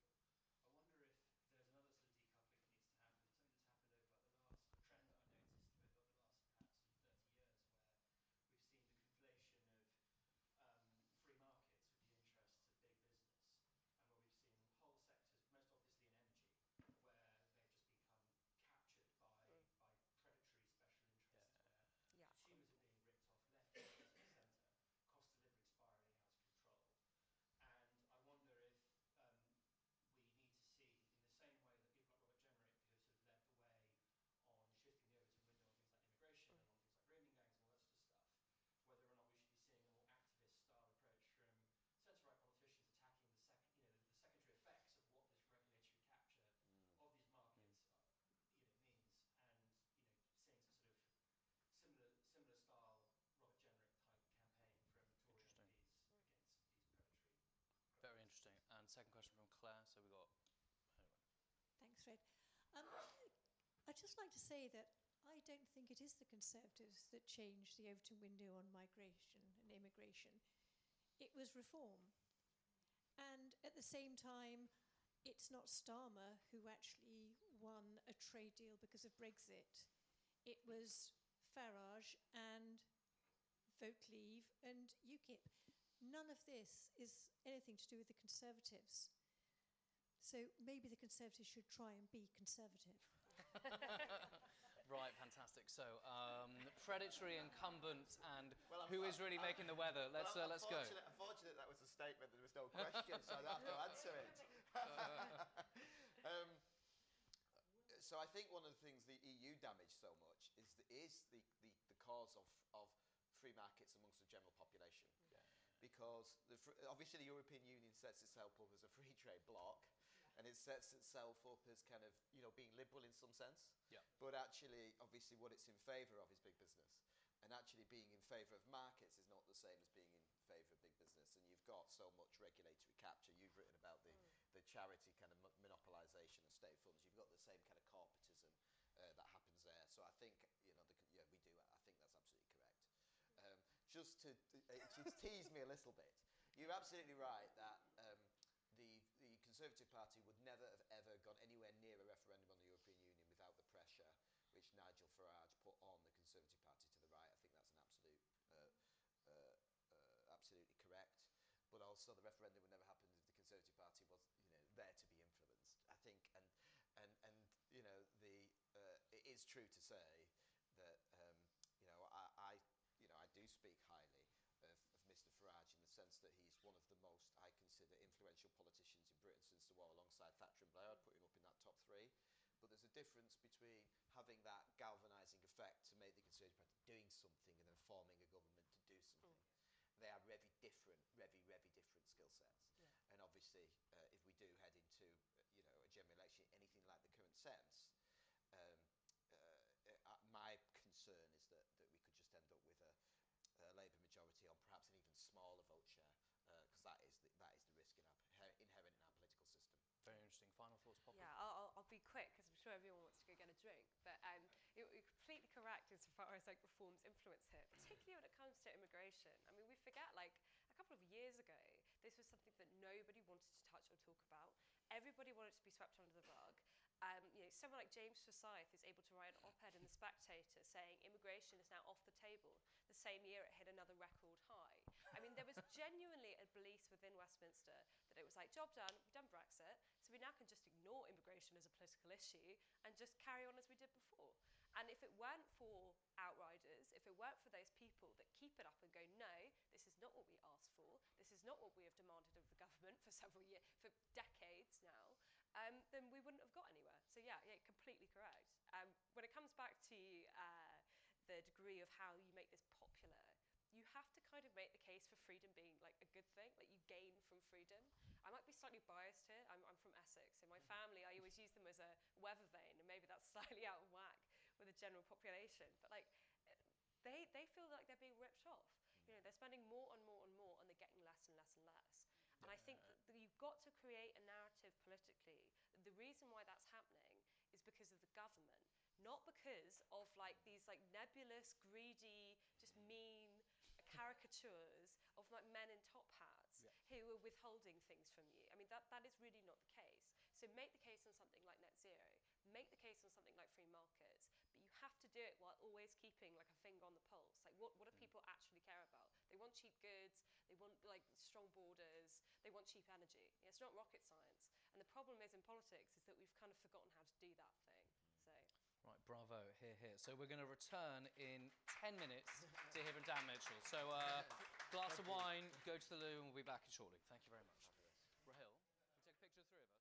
And second question from Claire. So we got. Thanks, Fred. I'd just like to say that I don't think it is the Conservatives that changed the Overton window on migration and immigration. It was reform. And at the same time, it's not Starmer who actually won a trade deal because of Brexit. It was Farage and Vote Leave and UKIP. None of this is anything to do with the Conservatives. So maybe the Conservatives should try and be conservative. Right, fantastic. So, predatory incumbents and who is really making the weather? Let's go. Unfortunately, that was a statement. There was no question, so I don't have to answer it. So I think one of the things the EU damaged so much is the cause of free markets amongst the general population. Yeah. Because obviously the European Union sets itself up as a free trade bloc, and it sets itself up as kind of, being liberal in some sense. Yeah. But actually, obviously, what it's in favour of is big business. And actually being in favour of markets is not the same as being in favour of big business. And you've got so much regulatory capture. You've written about the charity kind of monopolisation of state funds. You've got the same kind of corporatism that happens there. So I think, we do. I think that's absolutely correct. Just to tease me a little bit, you're absolutely right that the Conservative Party would never have ever gone anywhere near a referendum on the European Union without the pressure which Nigel Farage put on the Conservative Party to the right. I think that's an absolutely correct. But also the referendum would never happen if the Conservative Party was, there to be influenced. I think, and it is true to say that I do speak highly of Mr. Farage in the sense that he's one of the most, I consider, influential politicians in Britain since the war, alongside Thatcher and Blair. I'd put him up in that top three. But there's a difference between having that galvanising effect to make the Conservative Party doing something and then forming a government to do something. They are very different skill sets. Yeah. And obviously, if we do head into a general election, anything like the current sense, my concern is that we could just end up with a Labour majority on perhaps an even smaller vote share, because that is the risk inherent in our political system. Very interesting. Final thoughts, Poppy? Yeah, I'll be quick because I'm sure everyone wants to go get a drink. But you're completely correct as far as reform's influence here, particularly when it comes to immigration. I mean, we forget a couple of years ago, this was something that nobody wanted to touch or talk about. Everybody wanted to be swept under the rug. Someone like James Forsyth is able to write an op-ed in The Spectator saying immigration is now off the table. The same year it hit another record high. I mean, there was genuinely a belief within Westminster that it was like, job done, we've done Brexit, so we now can just ignore immigration as a political issue and just carry on as we did before. And if it weren't for outriders, if it weren't for those people that keep it up and go, no, this is not what we asked for, this is not what we have demanded of the government for several years, for decades now, then we wouldn't have got anywhere. So yeah, completely correct. When it comes back to the degree of how you make this popular, you have to kind of make the case for freedom being a good thing, you gain from freedom. I might be slightly biased here. I'm from Essex. In my family, I always use them as a weather vane, and maybe that's slightly out of whack with the general population. But they feel like they're being ripped off. They're spending more and more and more, and they're getting less and less and less. And I think that you've got to create a narrative politically. The reason why that's happening is because of the government, not because of these nebulous, greedy, just mean caricatures of men in top hats who are withholding things from you. I mean, that is really not the case. So make the case on something like net zero, make the case on something like free markets, but you have to do it while always keeping a finger on the pulse. What do people actually care about? They want cheap goods, they want strong borders, they want cheap energy. It's not rocket science. And the problem is in politics is that we've kind of forgotten how to do that thing. So. Right, bravo, here. So we're going to return in 10 minutes to hear from Dan Mitchell. So glass of wine, go to the loo, and we'll be back shortly. Thank you very much. Rahil, can we take a picture of the three of us?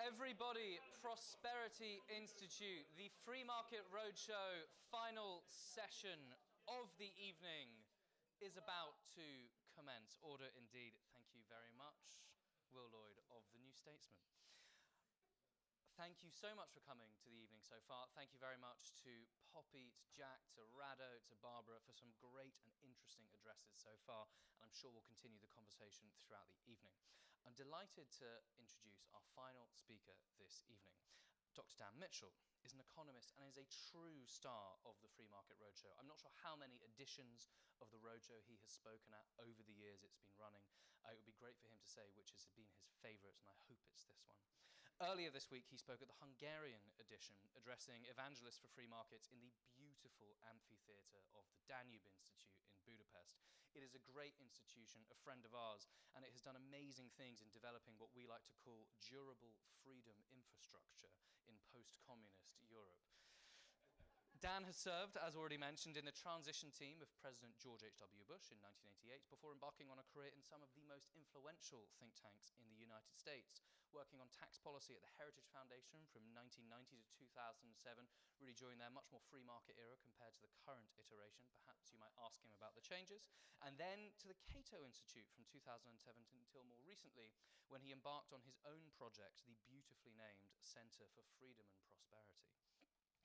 Everybody, Prosperity Institute, the Free Market Roadshow final session of the evening is about to commence. Order indeed. Thank you very much, Will Lloyd of the New Statesman. Thank you so much for coming to the evening so far. Thank you very much to Poppy, to Jack, to Rado, to Barbara for some great and interesting addresses so far, and I'm sure we'll continue the conversation throughout the evening. I'm delighted to introduce our final speaker this evening. Dr. Dan Mitchell is an economist and is a true star of the Free Market Roadshow. I'm not sure how many editions of the Roadshow he has spoken at over the years it's been running. It would be great for him to say which has been his favourite, and I hope it's this one. Earlier this week, he spoke at the Hungarian edition, addressing evangelists for free markets in the beautiful amphitheatre of the Danube Institute in Budapest. It is a great institution, a friend of ours, and it has done amazing things in developing what we like to call durable freedom infrastructure in post-communist Europe. Dan has served, as already mentioned, in the transition team of President George H.W. Bush in 1988 before embarking on a career in some of the most influential think tanks in the United States, working on tax policy at the Heritage Foundation from 1990 to 2007, really during their much more free market era compared to the current iteration. Perhaps you might ask him about the changes. And then to the Cato Institute from 2007 until more recently, when he embarked on his own project, the beautifully named Centre for Freedom and Prosperity.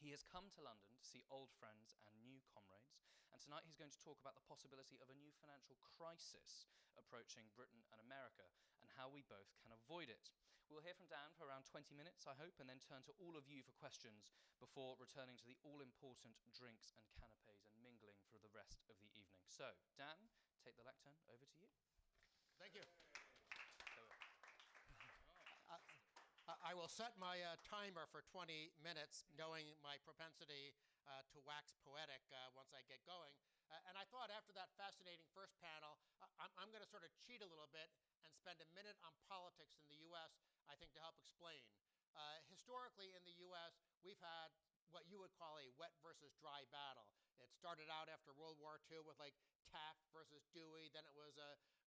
He has come to London to see old friends and new comrades, and tonight he's going to talk about the possibility of a new financial crisis approaching Britain and America, and how we both can avoid it. We'll hear from Dan for around 20 minutes, I hope, and then turn to all of you for questions before returning to the all-important drinks and canapes and mingling for the rest of the evening. So, Dan, take the lectern, over to you. Thank you. I will set my timer for 20 minutes, knowing my propensity to wax poetic once I get going. And I thought after that fascinating first panel, I'm going to sort of cheat a little bit and spend a minute on politics in the U.S., I think, to help explain. Historically, in the U.S., we've had what you would call a wet versus dry battle. It started out after World War II with like Taft versus Dewey, then it was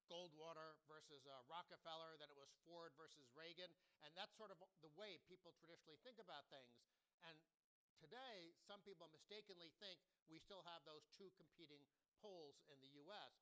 Goldwater versus Rockefeller, then it was Ford versus Reagan, and that's sort of the way people traditionally think about things. And today, some people mistakenly think we still have those two competing poles in the U.S.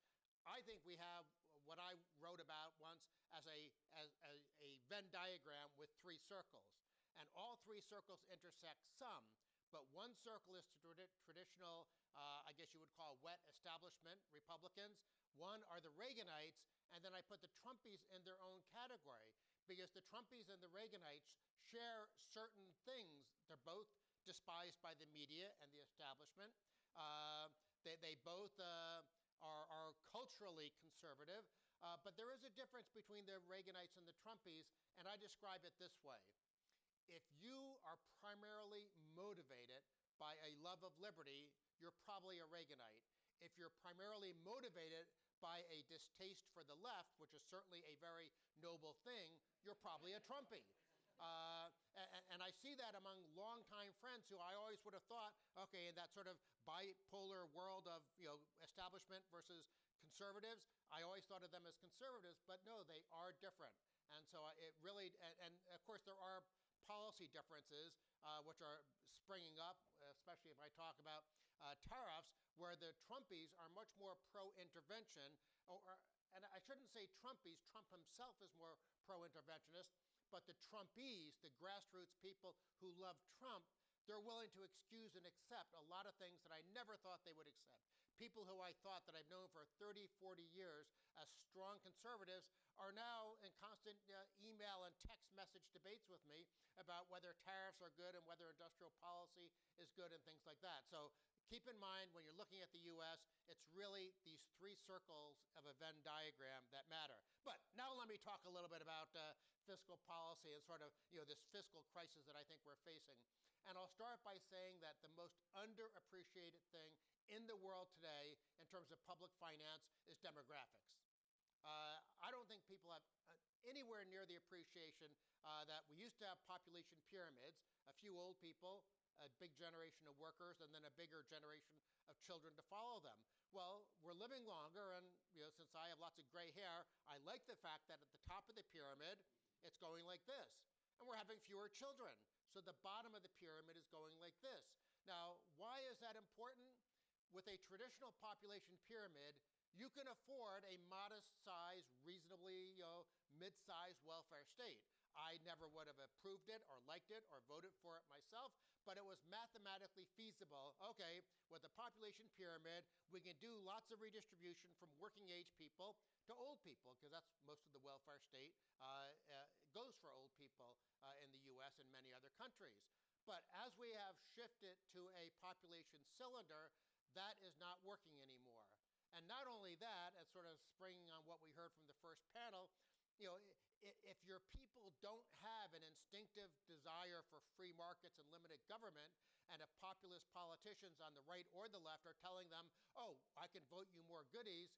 I think we have what I wrote about once as a Venn diagram with three circles, and all three circles intersect some, but one circle is traditional, I guess you would call wet establishment Republicans. One are the Reaganites, and then I put the Trumpies in their own category, because the Trumpies and the Reaganites share certain things. They're both despised by the media and the establishment. They both are culturally conservative, but there is a difference between the Reaganites and the Trumpies, and I describe it this way. If you are primarily motivated by a love of liberty, you're probably a Reaganite. If you're primarily motivated by a distaste for the left, which is certainly a very noble thing, you're probably a Trumpy. And I see that among longtime friends who I always would have thought, okay, in that sort of bipolar world of establishment versus conservatives, I always thought of them as conservatives, but no, they are different. And so it really, and of course there are policy differences which are springing up, especially if I talk about tariffs, where the Trumpies are much more pro-intervention, and I shouldn't say Trumpies, Trump himself is more pro-interventionist, but the Trumpies, the grassroots people who love Trump, they're willing to excuse and accept a lot of things that I never thought they would accept. People who I thought that I've known for 30, 40 years as strong conservatives are now in constant email and text message debates with me about whether tariffs are good and whether industrial policy is good and things like that. So keep in mind, when you're looking at the U.S., it's really these three circles of a Venn diagram that matter. But now let me talk a little bit about fiscal policy and sort of this fiscal crisis that I think we're facing. And I'll start by saying that the most underappreciated thing in the world today in terms of public finance is demographics. I don't think people have anywhere near the appreciation that we used to have population pyramids, a few old people, a big generation of workers, and then a bigger generation of children to follow them. Well, we're living longer, and since I have lots of gray hair, I like the fact that at the top of the pyramid, it's going like this. and we're having fewer children. So the bottom of the pyramid is going like this. Now, why is that important? With a traditional population pyramid, you can afford a modest-sized, reasonably mid-sized welfare state. I never would have approved it or liked it or voted for it myself, but it was mathematically feasible. Okay, with the population pyramid, we can do lots of redistribution from working-age people to old people, because that's most of the welfare state goes for old people in the U.S. and many other countries. But as we have shifted to a population cylinder, that is not working anymore. And not only that, as sort of springing on what we heard from the first panel, if your people don't have an instinctive desire for free markets and limited government, and if populist politicians on the right or the left are telling them, oh, I can vote you more goodies,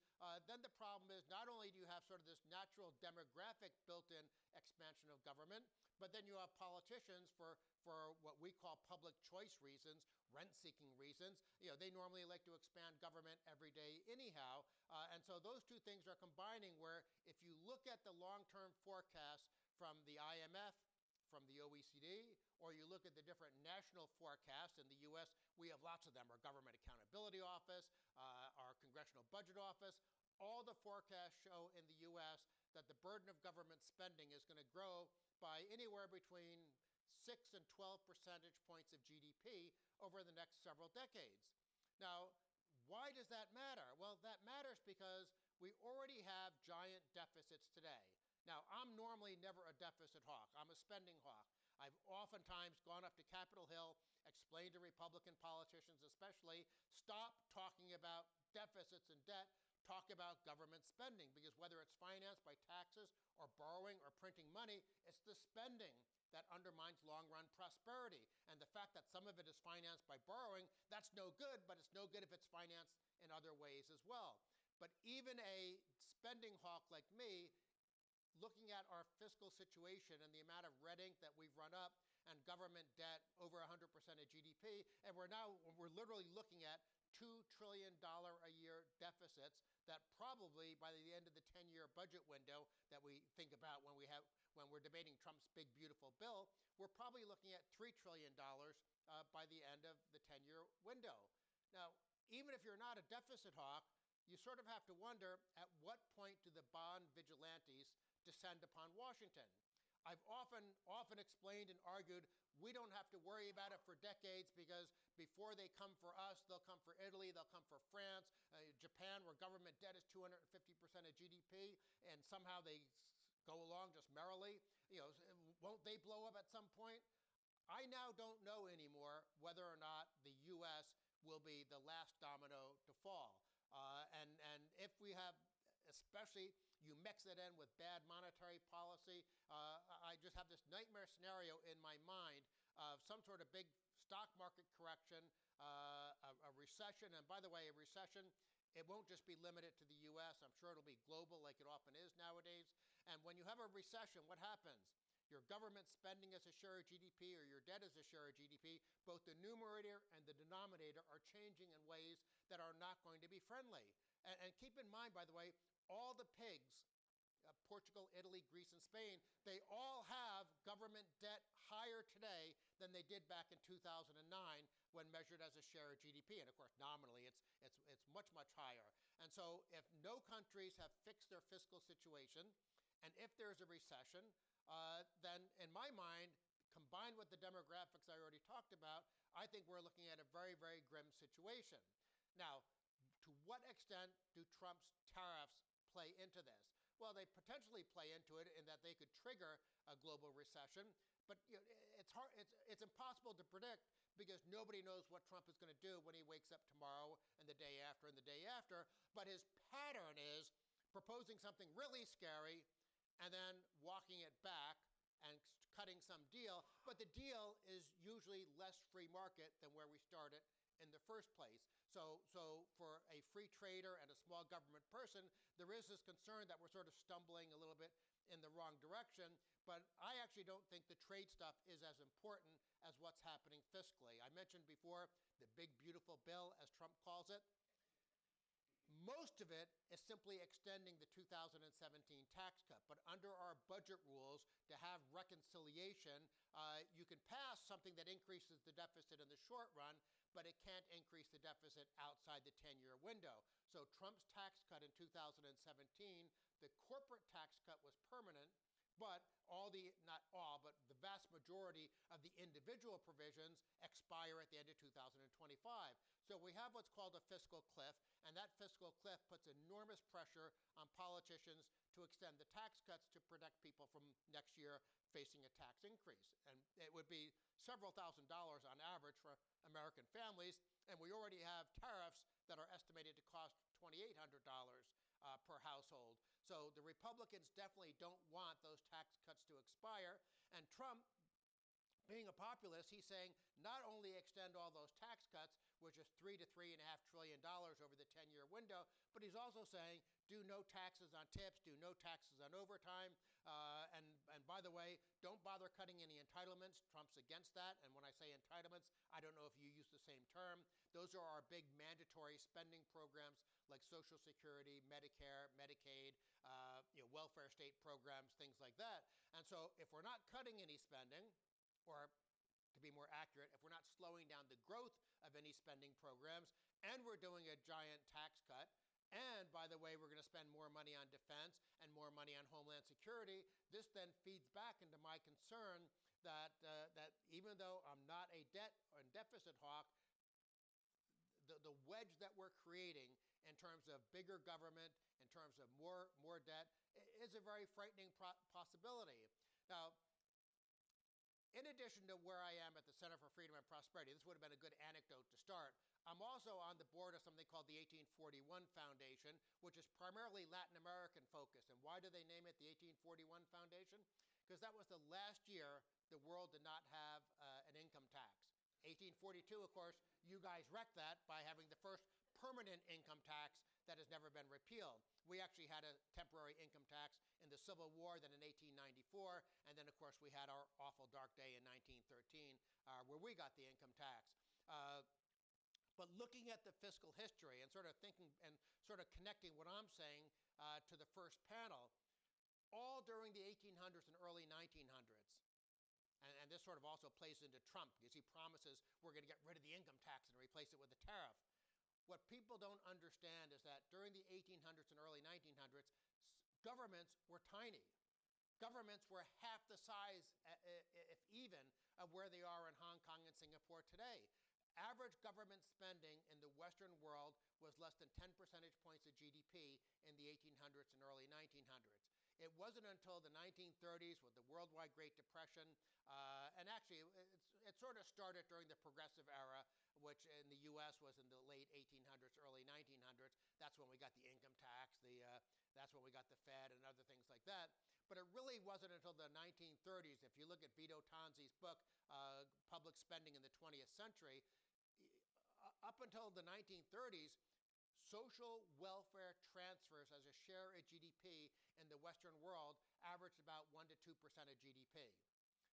then the problem is not only do you have sort of this natural demographic built-in expansion of government, but then you have politicians for what we call public choice reasons, rent-seeking reasons. They normally like to expand government every day anyhow. And so those two things are combining, where if you look at the long-term forecast from the IMF, from the OECD, or you look at the different national forecasts in the U.S., we have lots of them, our Government Accountability Office, our Congressional Budget Office. All the forecasts show in the U.S. that the burden of government spending is going to grow by anywhere between 6 and 12 percentage points of GDP over the next several decades. Now, why does that matter? Well, that matters because we already have giant deficits today. Now, I'm normally never a deficit hawk. I'm a spending hawk. I've oftentimes gone up to Capitol Hill, explained to Republican politicians especially, stop talking about deficits and debt, talk about government spending, because whether it's financed by taxes or borrowing or printing money, it's the spending that undermines long-run prosperity. And the fact that some of it is financed by borrowing, that's no good, but it's no good if it's financed in other ways as well. But even a spending hawk like me, looking at our fiscal situation and the amount of red ink that we've run up and government debt over 100% of GDP, and we're literally looking at $2 trillion a year deficits that probably by the end of the 10-year budget window that we think about when we're debating Trump's big, beautiful bill, we're probably looking at $3 trillion by the end of the 10-year window. Now, even if you're not a deficit hawk, you sort of have to wonder, at what point do the bond vigilantes descend upon Washington? I've often explained and argued we don't have to worry about it for decades, because before they come for us, they'll come for Italy, they'll come for France, Japan, where government debt is 250% of GDP, and somehow they go along just merrily. Won't they blow up at some point? I now don't know anymore whether or not the U.S. will be the last domino to fall. And if we have, especially you mix it in with bad monetary policy, I just have this nightmare scenario in my mind of some sort of big stock market correction, a recession. And by the way, a recession, it won't just be limited to the U.S. I'm sure it'll be global like it often is nowadays. And when you have a recession, what happens? Your government spending as a share of GDP or your debt as a share of GDP, both the numerator and the denominator are changing in ways that are not going to be friendly. And keep in mind, by the way, all the pigs, Portugal, Italy, Greece, and Spain, they all have government debt higher today than they did back in 2009 when measured as a share of GDP. And of course, nominally, it's much, much higher. And so if no countries have fixed their fiscal situation, and if there's a recession, then in my mind, combined with the demographics I already talked about, I think we're looking at a very, very grim situation. Now, to what extent do Trump's tariffs play into this? Well, they potentially play into it in that they could trigger a global recession, but it's impossible to predict, because nobody knows what Trump is going to do when he wakes up tomorrow and the day after and the day after. But his pattern is proposing something really scary and then walking it back and cutting some deal. But the deal is usually less free market than where we started in the first place. So for a free trader and a small government person, there is this concern that we're sort of stumbling a little bit in the wrong direction. But I actually don't think the trade stuff is as important as what's happening fiscally. I mentioned before the big, beautiful bill, as Trump calls it. Most of it is simply extending the 2017 tax cut. But under our budget rules, to have reconciliation, you can pass something that increases the deficit in the short run, but it can't increase the deficit outside the 10-year window. So Trump's tax cut in 2017, the corporate tax cut was permanent, but not all, but the vast majority of the individual provisions expire at the end of 2025. So we have what's called a fiscal cliff, and that fiscal cliff puts enormous pressure on politicians to extend the tax cuts to protect people from next year facing a tax increase. And it would be several $1,000s on average for American families, and we already have tariffs that are estimated to cost $2,800 per household. So the Republicans definitely don't want those tax cuts to expire. And Trump, being a populist, he's saying not only extend all those tax cuts, which is $3 to $3.5 trillion over the 10-year window, but he's also saying do no taxes on tips, do no taxes on overtime, and by the way, don't bother cutting any entitlements. Trump's against that, and when I say entitlements, I don't know if you use the same term. Those are our big mandatory spending programs like Social Security, Medicare, Medicaid, welfare state programs, things like that. And so if we're not cutting any spending, or to be more accurate, if we're not slowing down the growth of any spending programs, and we're doing a giant tax cut, and by the way, we're going to spend more money on defense and more money on homeland security, this then feeds back into my concern that even though I'm not a debt or deficit hawk, the wedge that we're creating in terms of bigger government, in terms of more debt, is a very frightening possibility. Now, in addition to where I am at the Center for Freedom and Prosperity, this would have been a good anecdote to start. I'm also on the board of something called the 1841 Foundation, which is primarily Latin American focused. And why do they name it the 1841 Foundation? Because that was the last year the world did not have an income tax. 1842, of course, you guys wrecked that by having the first permanent income tax that has never been repealed. We actually had a temporary income tax in the Civil War, then in 1894, and then, of course, we had our awful dark day in 1913 where we got the income tax. But looking at the fiscal history and sort of thinking and sort of connecting what I'm saying to the first panel, all during the 1800s and early 1900s, and this sort of also plays into Trump because he promises we're going to get rid of the income tax and replace it with a tariff. What people don't understand is that during the 1800s and early 1900s, governments were tiny. Governments were half the size, if even, of where they are in Hong Kong and Singapore today. Average government spending in the Western world was less than 10 percentage points of GDP in the 1800s and early 1900s. It wasn't until the 1930s with the worldwide Great Depression, and actually it sort of started during the Progressive Era, which in the U.S. was in the late 1800s, early 1900s. That's when we got the income tax, that's when we got the Fed and other things like that. But it really wasn't until the 1930s, if you look at Vito Tanzi's book, Public Spending in the 20th Century, up until the 1930s, social welfare transfers as a share of GDP in the Western world averaged about 1 to 2% of GDP.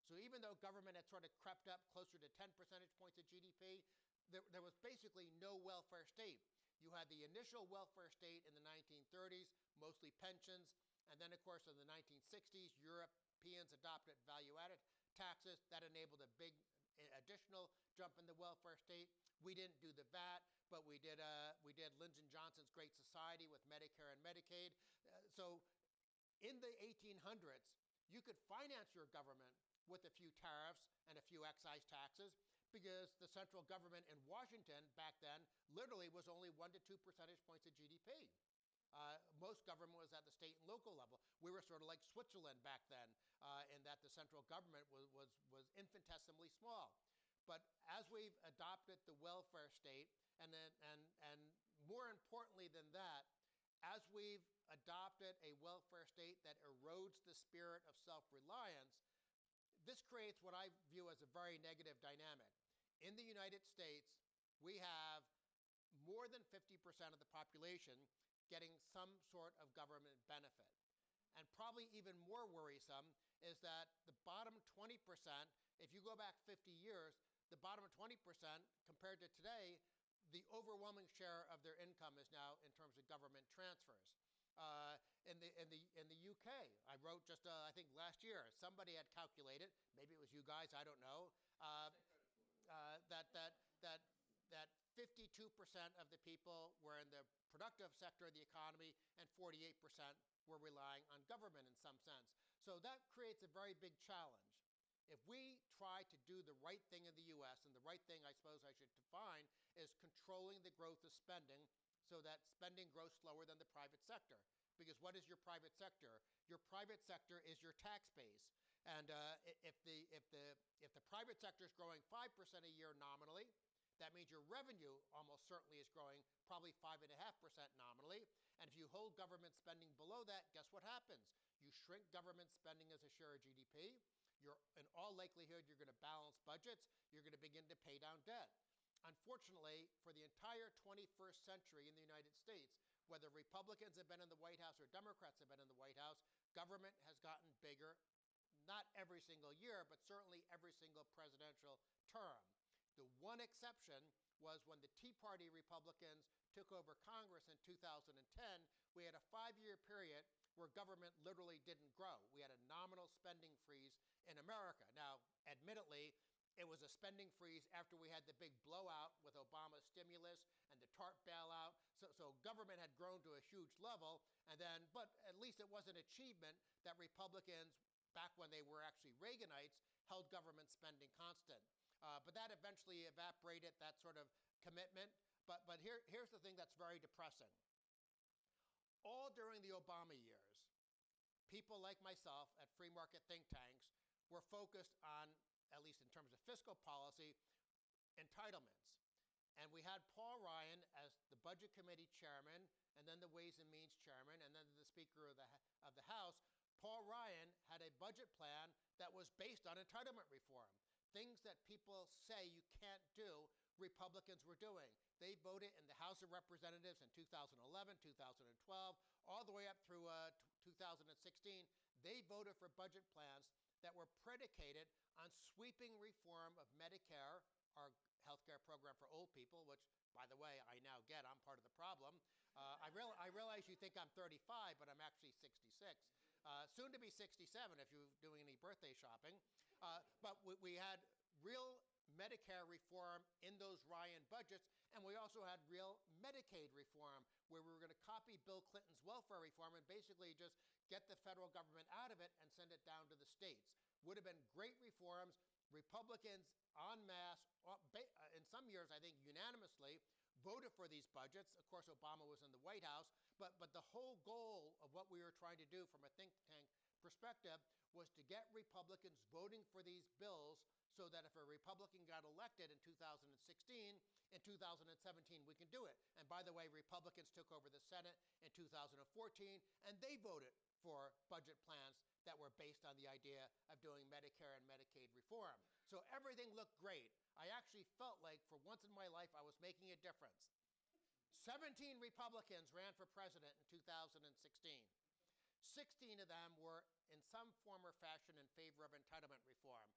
So even though government had sort of crept up closer to 10 percentage points of GDP, there was basically no welfare state. You had the initial welfare state in the 1930s, mostly pensions, and then, of course, in the 1960s, Europeans adopted value-added taxes. That enabled a big additional jump in the welfare state. We didn't do the VAT, but we did Lyndon Johnson's Great Society with Medicare and Medicaid. So in the 1800s, you could finance your government with a few tariffs and a few excise taxes because the central government in Washington back then literally was only 1 to 2 percentage points of GDP. Most government was at the state and local level. We were sort of like Switzerland back then in that the central government was infinitesimally small. But as we've adopted the welfare state, and more importantly than that, as we've adopted a welfare state that erodes the spirit of self-reliance, this creates what I view as a very negative dynamic. In the United States, we have more than 50% of the population getting some sort of government benefit. And probably even more worrisome is that the bottom 20%, if you go back 50 years, the bottom 20% compared to today, the overwhelming share of their income is now in terms of government transfers. In the UK, I wrote just I think last year, somebody had calculated, maybe it was you guys, I don't know, that 52% of the people were in the productive sector of the economy and 48% were relying on government in some sense. So that creates a very big challenge. If we try to do the right thing in the US, and the right thing I suppose I should define is controlling the growth of spending so that spending grows slower than the private sector. Because what is your private sector? Your private sector is your tax base. And if the private sector is growing 5% a year nominally, that means your revenue almost certainly is growing probably 5.5% nominally. And if you hold government spending below that, guess what happens? You shrink government spending as a share of GDP. In all likelihood, you're going to balance budgets. You're going to begin to pay down debt. Unfortunately, for the entire 21st century in the United States, whether Republicans have been in the White House or Democrats have been in the White House, government has gotten bigger, not every single year, but certainly every single presidential term. The one exception was when the Tea Party Republicans took over Congress in 2010, we had a 5-year period where government literally didn't grow. We had a nominal spending freeze in America. Now, admittedly, it was a spending freeze after we had the big blowout with Obama's stimulus and the TARP bailout. So government had grown to a huge level, but at least it was an achievement that Republicans, back when they were actually Reaganites, held government spending constant. But that eventually evaporated, that sort of commitment. But here's the thing that's very depressing. All during the Obama years, people like myself at free market think tanks were focused on, at least in terms of fiscal policy, entitlements. And we had Paul Ryan as the Budget Committee chairman, and then the Ways and Means chairman, and then the Speaker of the House. Paul Ryan had a budget plan that was based on entitlement reform. Things that people say you can't do, Republicans were doing. They voted in the House of Representatives in 2011, 2012, all the way up through 2016. They voted for budget plans that were predicated on sweeping reform of Medicare, our health care program for old people, which, by the way, I now get. I'm part of the problem. I realize you think I'm 35, but I'm actually 66. Soon to be 67 if you're doing any birthday shopping. But we had real Medicare reform in those Ryan budgets, and we also had real Medicaid reform, where we were going to copy Bill Clinton's welfare reform and basically just get the federal government out of it and send it down to the states. Would have been great reforms. Republicans en masse, in some years I think unanimously, voted for these budgets. Of course, Obama was in the White House, but the whole goal of what we were trying to do from a think tank perspective was to get Republicans voting for these bills so that if a Republican got elected in 2016, in 2017 we can do it. And by the way, Republicans took over the Senate in 2014, and they voted for budget plans that were based on the idea of doing Medicare and Medicaid reform. So everything looked great. I actually felt like for once in my life I was making a difference. 17 Republicans ran for president in 2016. 16 of them were in some form or fashion in favor of entitlement reform.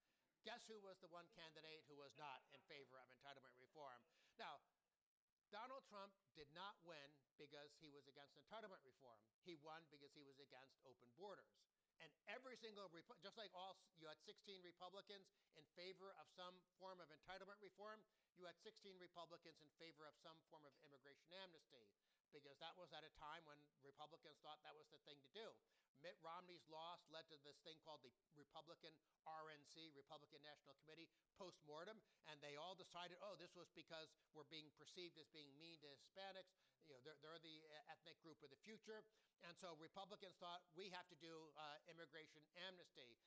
Guess who was the one candidate who was not in favor of entitlement reform? Now, Donald Trump did not win because he was against entitlement reform. He won because he was against open borders. And every single, just like you had 16 Republicans in favor of some form of entitlement reform, you had 16 Republicans in favor of some form of immigration amnesty, because that was at a time when Republicans thought that was the thing to do. Mitt Romney's loss led to this thing called the Republican RNC, Republican National Committee, post-mortem, and they all decided, oh, this was because we're being perceived as being mean to Hispanics. You know, they're the ethnic group of the future. And so Republicans thought we have to do immigration amnesty.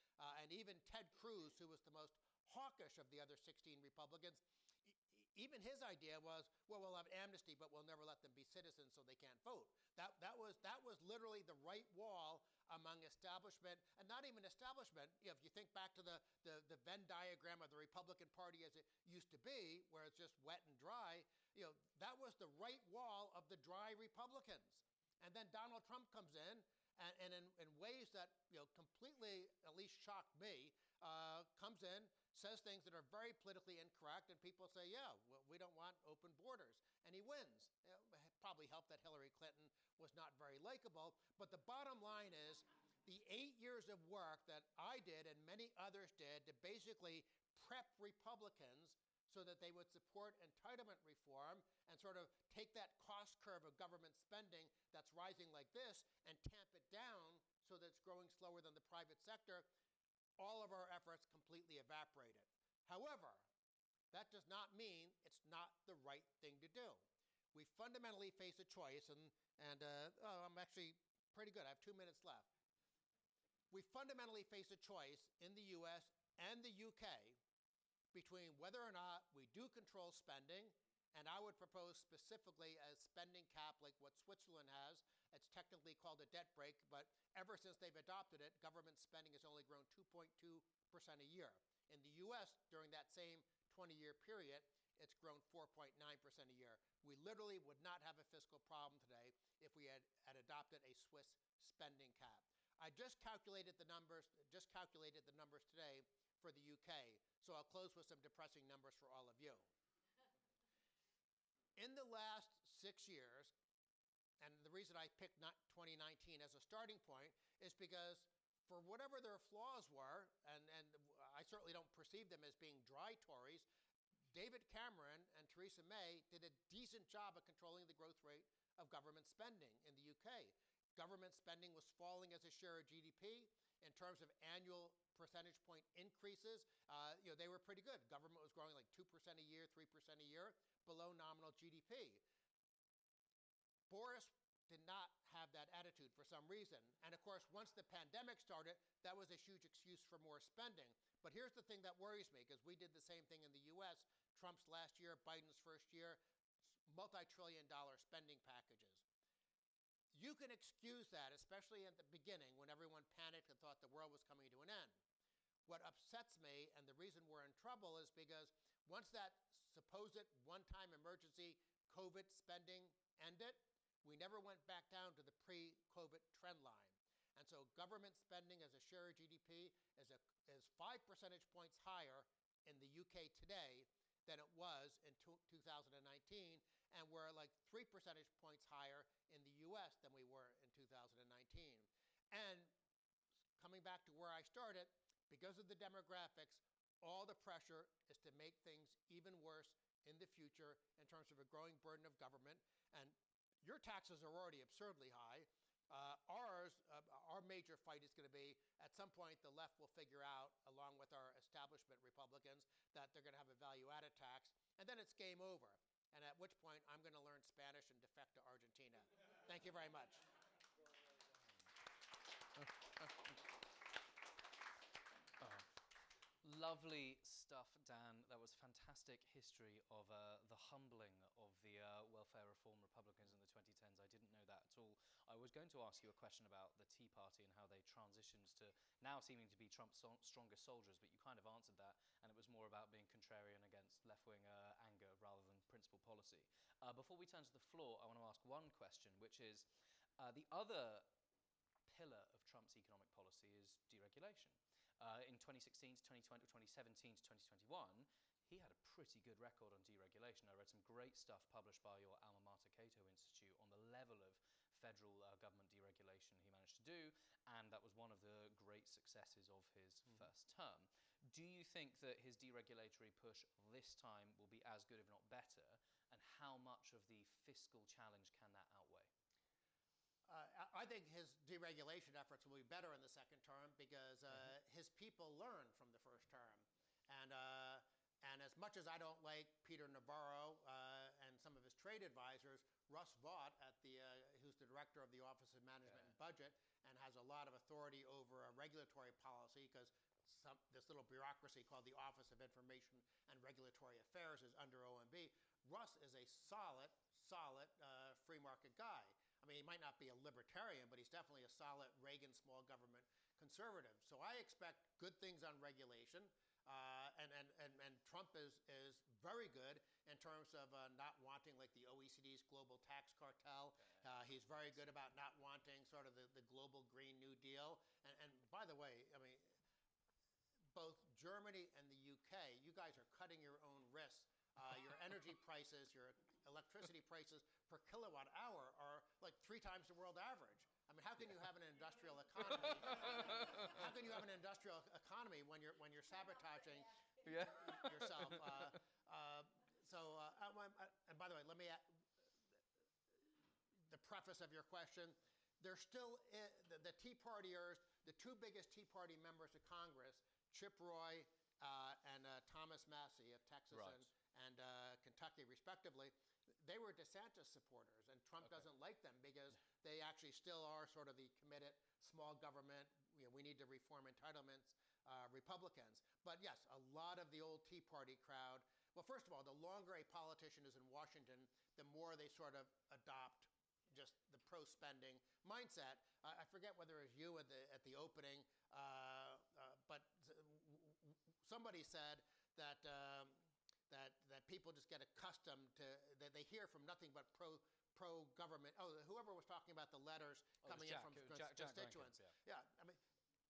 And even Ted Cruz, who was the most hawkish of the other 16 Republicans, even his idea was, well, we'll have amnesty, but we'll never let them be citizens so they can't vote. That was literally the right wall among establishment, and not even establishment. You know, if you think back to the Venn diagram of the Republican Party as it used to be, where it's just wet and dry, you know, that was the right wall of the dry Republicans. And then Donald Trump comes in, and in ways that, you know, completely, at least least shocked me, comes in, says things that are very politically incorrect, and people say, yeah, well, we don't want open borders. And he wins. It probably helped that Hillary Clinton was not very likable. But the bottom line is the 8 years of work that I did and many others did to basically prep Republicans so that they would support entitlement reform and sort of take that cost curve of government spending that's rising like this and tamp it down so that it's growing slower than the private sector, all of our efforts completely evaporated. However, that does not mean it's not the right thing to do. We fundamentally face a choice, and I'm actually pretty good. I have 2 minutes left. We fundamentally face a choice in the US and the UK between whether or not we do control spending, and I would propose specifically a spending cap like what Switzerland has. It's technically called a debt brake, but ever since they've adopted it, government spending has only grown 2.2% a year. In the US, during that same 20-year period, it's grown 4.9% a year. We literally would not have a fiscal problem today if we had adopted a Swiss spending cap. I just calculated the numbers today for the UK, so I'll close with some depressing numbers for all of you. In the last 6 years, and the reason I picked 2019 as a starting point is because for whatever their flaws were, and I certainly don't perceive them as being dry Tories, David Cameron and Theresa May did a decent job of controlling the growth rate of government spending in the UK. Government spending was falling as a share of GDP. In terms of annual percentage point increases, they were pretty good. Government was growing like 2% a year, 3% a year, below nominal GDP. Boris did not have that attitude for some reason. And of course, once the pandemic started, that was a huge excuse for more spending. But here's the thing that worries me, because we did the same thing in the US, Trump's last year, Biden's first year, multi-trillion-dollar spending packages. You can excuse that, especially at the beginning when everyone panicked and thought the world was coming to an end. What upsets me, and the reason we're in trouble, is because once that supposed one-time emergency COVID spending ended, we never went back down to the pre-COVID trend line. And so government spending as a share of GDP is 5 percentage points higher in the UK today than it was in 2019, and we're like 3 percentage points higher in the US than we were in 2019. And coming back to where I started, because of the demographics, all the pressure is to make things even worse in the future in terms of a growing burden of government. And your taxes are already absurdly high. Our major fight is going to be, at some point, the left will figure out, along with our establishment Republicans, that they're going to have a value-added tax, and then it's game over. And at which point, I'm going to learn Spanish and defect to Argentina. Thank you very much. Lovely stuff, Dan. That was fantastic history of the humbling of the welfare reform Republicans in the 2010s. I didn't know that at all. I was going to ask you a question about the Tea Party and how they transitioned to now seeming to be Trump's strongest soldiers, but you kind of answered that, and it was more about being contrarian against left-wing anger rather than principal policy. Before we turn to the floor, I want to ask one question, which is the other pillar of Trump's economic policy is deregulation. In 2016 to 2020, 2017 to 2021, he had a pretty good record on deregulation. I read some great stuff published by your alma mater, Cato Institute, on the level of federal government deregulation he managed to do, and that was one of the great successes of his first term. Do you think that his deregulatory push this time will be as good, if not better, and how much of the fiscal challenge can that outweigh? I think his deregulation efforts will be better in the second term because his people learned from the first term. And as much as I don't like Peter Navarro and some of his trade advisors, Russ Vaught, who's the director of the Office of Management and Budget and has a lot of authority over regulatory policy, because this little bureaucracy called the Office of Information and Regulatory Affairs is under OMB. Russ is a solid free market guy. I mean, he might not be a libertarian, but he's definitely a solid Reagan small government conservative. So I expect good things on regulation. And Trump is very good in terms of not wanting like the OECD's global tax cartel. He's very good about not wanting sort of the global Green New Deal. And by the way, I mean, Germany and the UK, you guys are cutting your own wrists. Your energy prices, your electricity prices per kilowatt hour are like 3 times the world average. I mean, how can you have an industrial economy? How can you have an industrial economy when you're sabotaging yourself? And by the way, let me the preface of your question. There's still the Tea Partiers, the 2 biggest Tea Party members of Congress, Chip Roy and Thomas Massey of Texas and Kentucky, respectively. They were DeSantis supporters, and Trump doesn't like them because they actually still are sort of the committed small government, we need to reform entitlements Republicans. But yes, a lot of the old Tea Party crowd, well, first of all, the longer a politician is in Washington, the more they sort of adopt just the pro-spending mindset. I forget whether it was you at the opening, but somebody said that that people just get accustomed to, that they hear from nothing but pro-government. Oh, whoever was talking about the letters coming in from constituents. Rankin, yeah, I mean,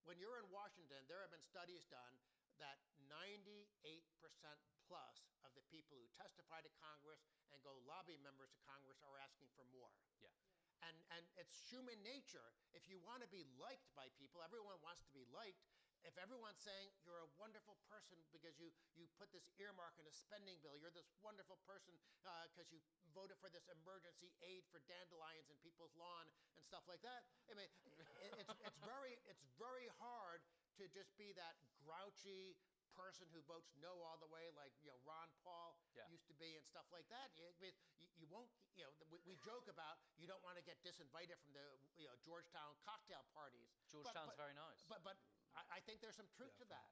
when you're in Washington, there have been studies done that 98% plus of the people who testify to Congress and go lobby members to Congress are asking for more. Yeah. And it's human nature. If you want to be liked by people, everyone wants to be liked. If everyone's saying you're a wonderful person because you put this earmark in a spending bill, you're this wonderful person because you voted for this emergency aid for dandelions in people's lawn and stuff like that. I mean, it's very hard to just be that grouchy person who votes no all the way, like Ron Paul used to be and stuff like that. You won't. We joke about you don't want to get disinvited from the Georgetown cocktail parties. Georgetown's very nice. But I think there's some truth to that.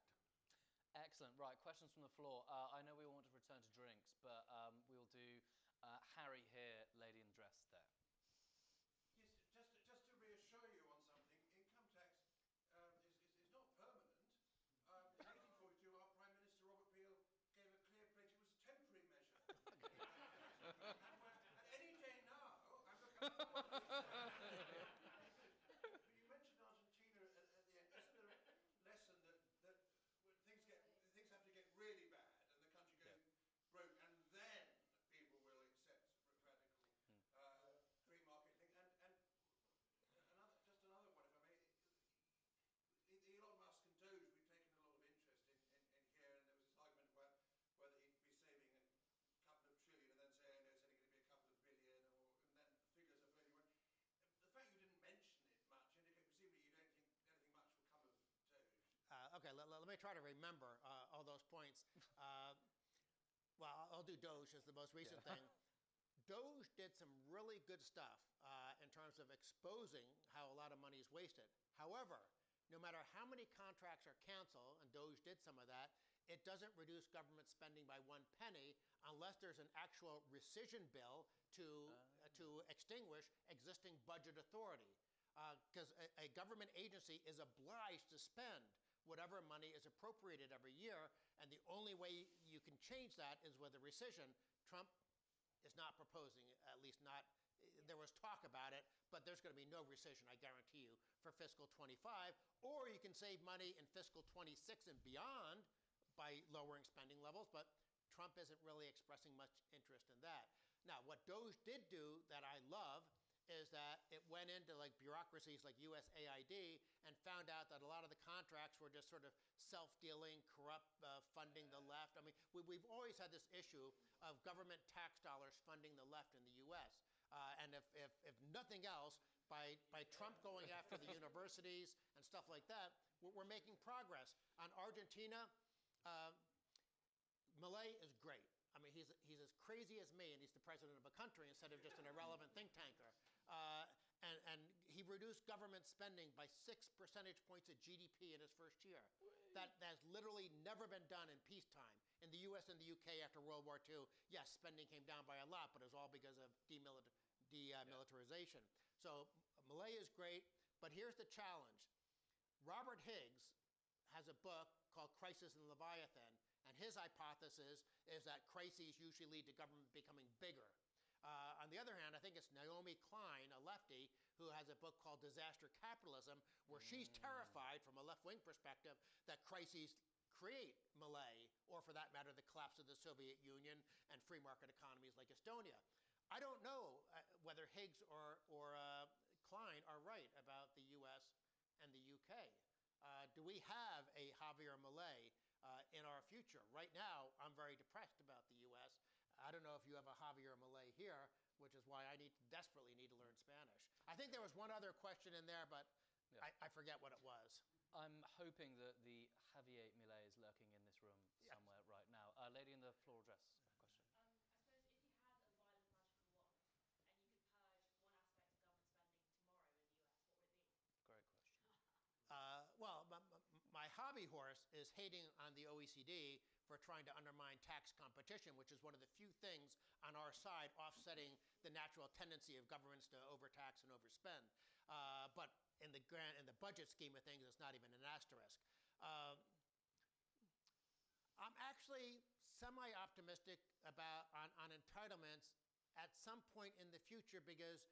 Excellent. Right, questions from the floor. I know we want to return to drinks, but we'll do Harry here, lady in the dress there. Yes, just to reassure you on something, income tax is not permanent. In 1842, our Prime Minister, Robert Peel, gave a clear pledge it was a temporary measure. And any day now, I'm looking forward to you mentioned Argentina at the end. Isn't there a lesson that when things have to get really bad and the country goes broke, and then people will accept radical free market thing? And another one, if I may. Elon Musk and Doge, we've taken a lot of interest in here, and there was this argument about whether he'd be saving a couple of trillion and then saying it's only going to be a couple of billion, and then the figures are fairly well. The fact you didn't mention it much indicates presumably you don't think anything much will come of Doge. Okay, let me try to remember all those points. Well, I'll do Doge as the most recent thing. Doge did some really good stuff in terms of exposing how a lot of money is wasted. However, no matter how many contracts are canceled, and Doge did some of that, it doesn't reduce government spending by 1 penny unless there's an actual rescission bill to extinguish existing budget authority. Because a government agency is obliged to spend whatever money is appropriated every year, and the only way you can change that is with a rescission. Trump is not proposing, at least not, there was talk about it, but there's going to be no rescission, I guarantee you, for fiscal 25. Or you can save money in fiscal 26 and beyond by lowering spending levels, but Trump isn't really expressing much interest in that. Now, what Doge did do that I love is that it went into like bureaucracies like USAID and found out that a lot of the contracts were just sort of self-dealing, corrupt, funding the left. I mean, we've always had this issue of government tax dollars funding the left in the U.S. And if nothing else, by Trump going after the universities and stuff like that, we're making progress. On Argentina, Milei is great. I mean, he's as crazy as me, and he's the president of a country instead of just an irrelevant think tanker. And he reduced government spending by 6 percentage points of GDP in his first year. That's literally never been done in peacetime. In the U.S. and the U.K. after World War II, yes, spending came down by a lot, but it was all because of demilitarization. So Milei is great, but here's the challenge. Robert Higgs has a book called Crisis in Leviathan, and his hypothesis is that crises usually lead to government becoming bigger. On the other hand, I think it's Naomi Klein, a lefty, who has a book called Disaster Capitalism, where she's terrified from a left-wing perspective that crises create melee, or for that matter, the collapse of the Soviet Union and free market economies like Estonia. I don't know whether Higgs or Klein are right about the US and the UK. Do we have a Javier Milei in our future? Right now, I'm very depressed about the US. I don't know if you have a Javier Milei here, which is why I desperately need to learn Spanish. I think there was one other question in there, but Yeah. I forget what it was. I'm hoping that the Javier Milei is lurking in this room Yes. somewhere right now. Lady in the floor address question. I suppose if you had a violent magical wand and you could purge one aspect of government spending tomorrow in the US, what would it be? Great question. Well, my hobby horse is hating on the OECD for trying to undermine tax competition, which is one of the few things on our side offsetting the natural tendency of governments to overtax and overspend. But in the budget scheme of things, it's not even an asterisk. I'm actually semi-optimistic about on entitlements at some point in the future, because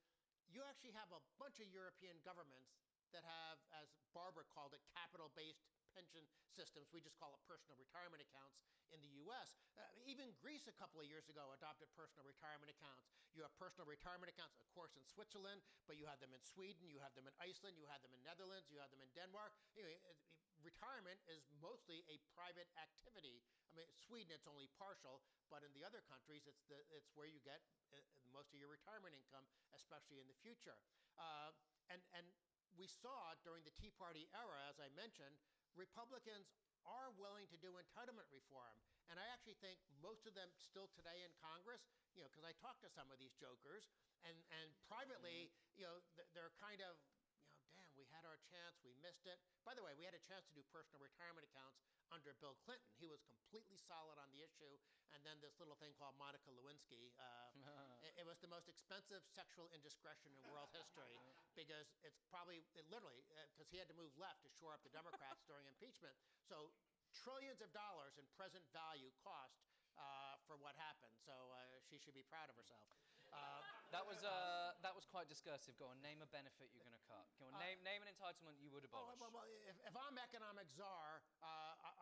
you actually have a bunch of European governments that have, as Barbara called it, capital-based pension systems. We just call it personal retirement accounts in the US. Even Greece a couple of years ago adopted personal retirement accounts. You have personal retirement accounts, of course, in Switzerland, but you have them in Sweden, you have them in Iceland, you have them in Netherlands, you have them in Denmark. Anyway, retirement is mostly a private activity. I mean, Sweden, it's only partial, but in the other countries, it's where you get most of your retirement income, especially in the future. And we saw during the Tea Party era, as I mentioned, Republicans are willing to do entitlement reform. And I actually think most of them still today in Congress, because I talked to some of these jokers, and privately, they're kind of, damn, we had our chance, we missed it. By the way, we had a chance to do personal retirement accounts under Bill Clinton. He was completely solid on the issue. And then this little thing called Monica Lewinsky. It was the most expensive sexual indiscretion in world history, because literally, because he had to move left to shore up the Democrats during impeachment. So trillions of dollars in present value cost for what happened. So she should be proud of herself. That was quite discursive. Go on, name a benefit you're going to cut. Go on, name an entitlement you would abolish. Well, if I'm economic czar,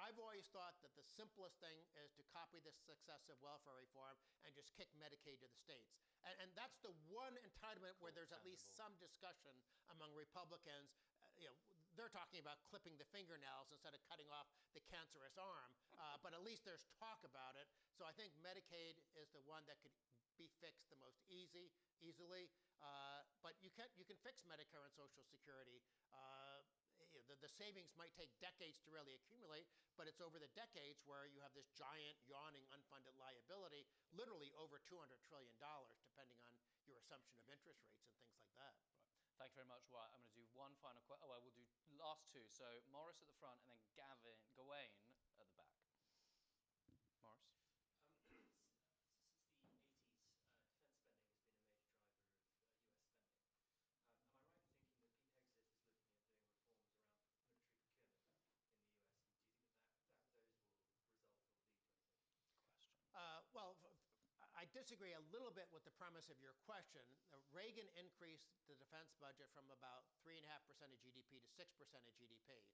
I've always thought that the simplest thing is to copy the success of welfare reform and just kick Medicaid to the states. And that's the one entitlement where there's at least some discussion among Republicans. They're talking about clipping the fingernails instead of cutting off the cancerous arm, but at least there's talk about it. So I think Medicaid is the one that could be fixed the most easily. But you can fix Medicare and Social Security. The savings might take decades to really accumulate, but it's over the decades where you have this giant, yawning, unfunded liability, literally over $200 trillion, depending on your assumption of interest rates and things like that. Thank you very much. Right, I'm going to do one final question. We'll do last two. So Morris at the front, and then Gawain at the back. Morris? Since the 80s, defence spending has been a major driver of US spending. Am I right in thinking that Pete Hegseth is looking at doing reforms around military procurement in the US? And do you think that those will result or lead to anything? Well, I disagree a little bit with the premise of your question. Reagan increased the defense budget from about 3.5% of GDP to 6% of GDP.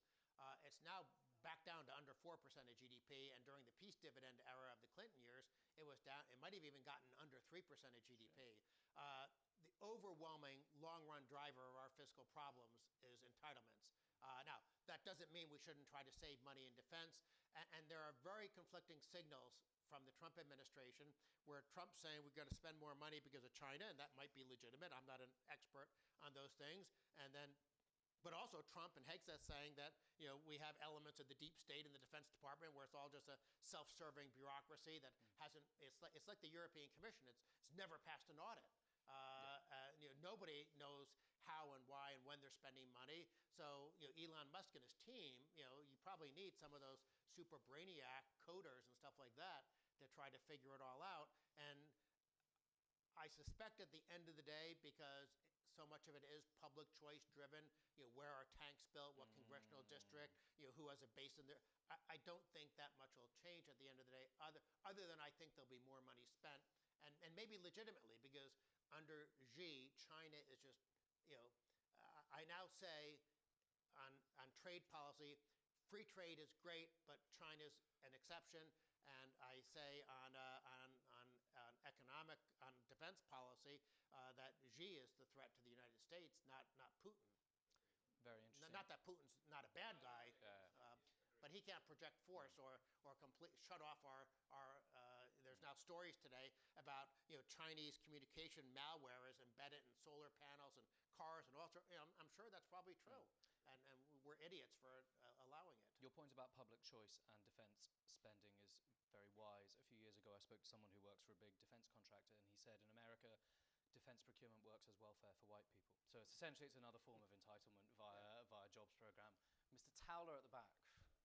It's now back down to under 4% of GDP, and during the peace dividend era of the Clinton years, it was down. It might have even gotten under 3% of GDP. The overwhelming long-run driver of our fiscal problems is entitlements. Now, that doesn't mean we shouldn't try to save money in defense, and there are very conflicting signals from the Trump administration, where Trump's saying we're going to spend more money because of China, and that might be legitimate. I'm not an expert on those things. But also Trump and Hegseth saying that we have elements of the deep state in the Defense Department where it's all just a self-serving bureaucracy that hasn't. It's like the European Commission. It's never passed an audit. Nobody knows how and why and when they're spending money. So Elon Musk and his team, you probably need some of those super brainiac coders and stuff like that to try to figure it all out. And I suspect at the end of the day, because so much of it is public choice driven, where are tanks built, what congressional district, who has a base in there. I don't think that much will change at the end of the day, other than I think there'll be more money spent, and maybe legitimately, because under Xi, China is just, I now say on trade policy, free trade is great, but China's an exception. And I say on economic, on defense policy, that Xi is the threat to the United States, not Putin. Very interesting. Not that Putin's not a bad guy, Yeah. but he can't project force or shut off our there's now stories today about Chinese communication malware is embedded in solar panels and cars and all sorts. I'm sure that's probably true, and we're idiots for allowing it. Your point about public choice and defence spending is very wise. A few years ago, I spoke to someone who works for a big defence contractor, and he said in America, defence procurement works as welfare for white people. So it's essentially another form of entitlement via jobs program. Mr. Towler at the back. Back in 2009,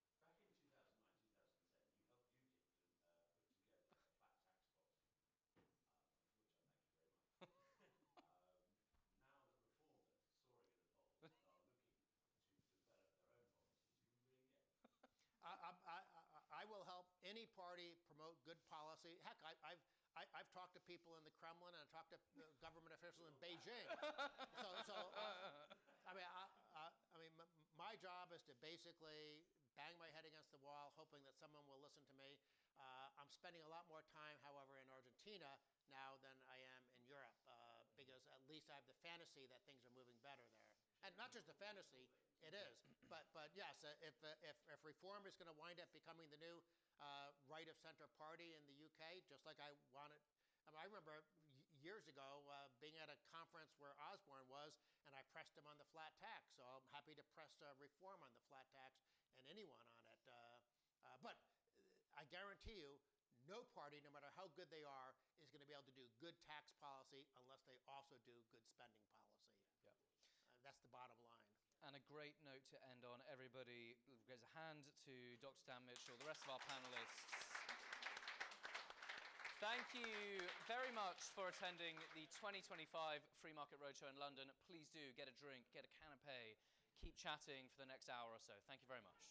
2010, you helped UKIP put together a flat tax policy, for which I thank you very much. Now that Reform are soaring in the polls and are looking to develop their own policies, who will win again? I will help any party promote good policy. Heck, I've talked to people in the Kremlin and I've talked to government officials in Beijing. My job is to basically bang my head against the wall, hoping that someone will listen to me. I'm spending a lot more time, however, in Argentina now than I am in Europe, because at least I have the fantasy that things are moving better there. And not just the fantasy, it is. But yes, if Reform is going to wind up becoming the new right-of-center party in the UK, just like I wanted. I remember years ago being at a conference where Osborne was, and I pressed him on the flat tax. So I'm happy to press Reform on the flat tax and anyone on it. But I guarantee you, no party, no matter how good they are, is going to be able to do good tax policy unless they also do good spending policy. Yeah. That's the bottom line. And a great note to end on. Everybody raise a hand to Dr. Stan Mitchell, the rest of our panelists. Thank you very much for attending the 2025 Free Market Roadshow in London. Please do get a drink, get a canapé, keep chatting for the next hour or so. Thank you very much.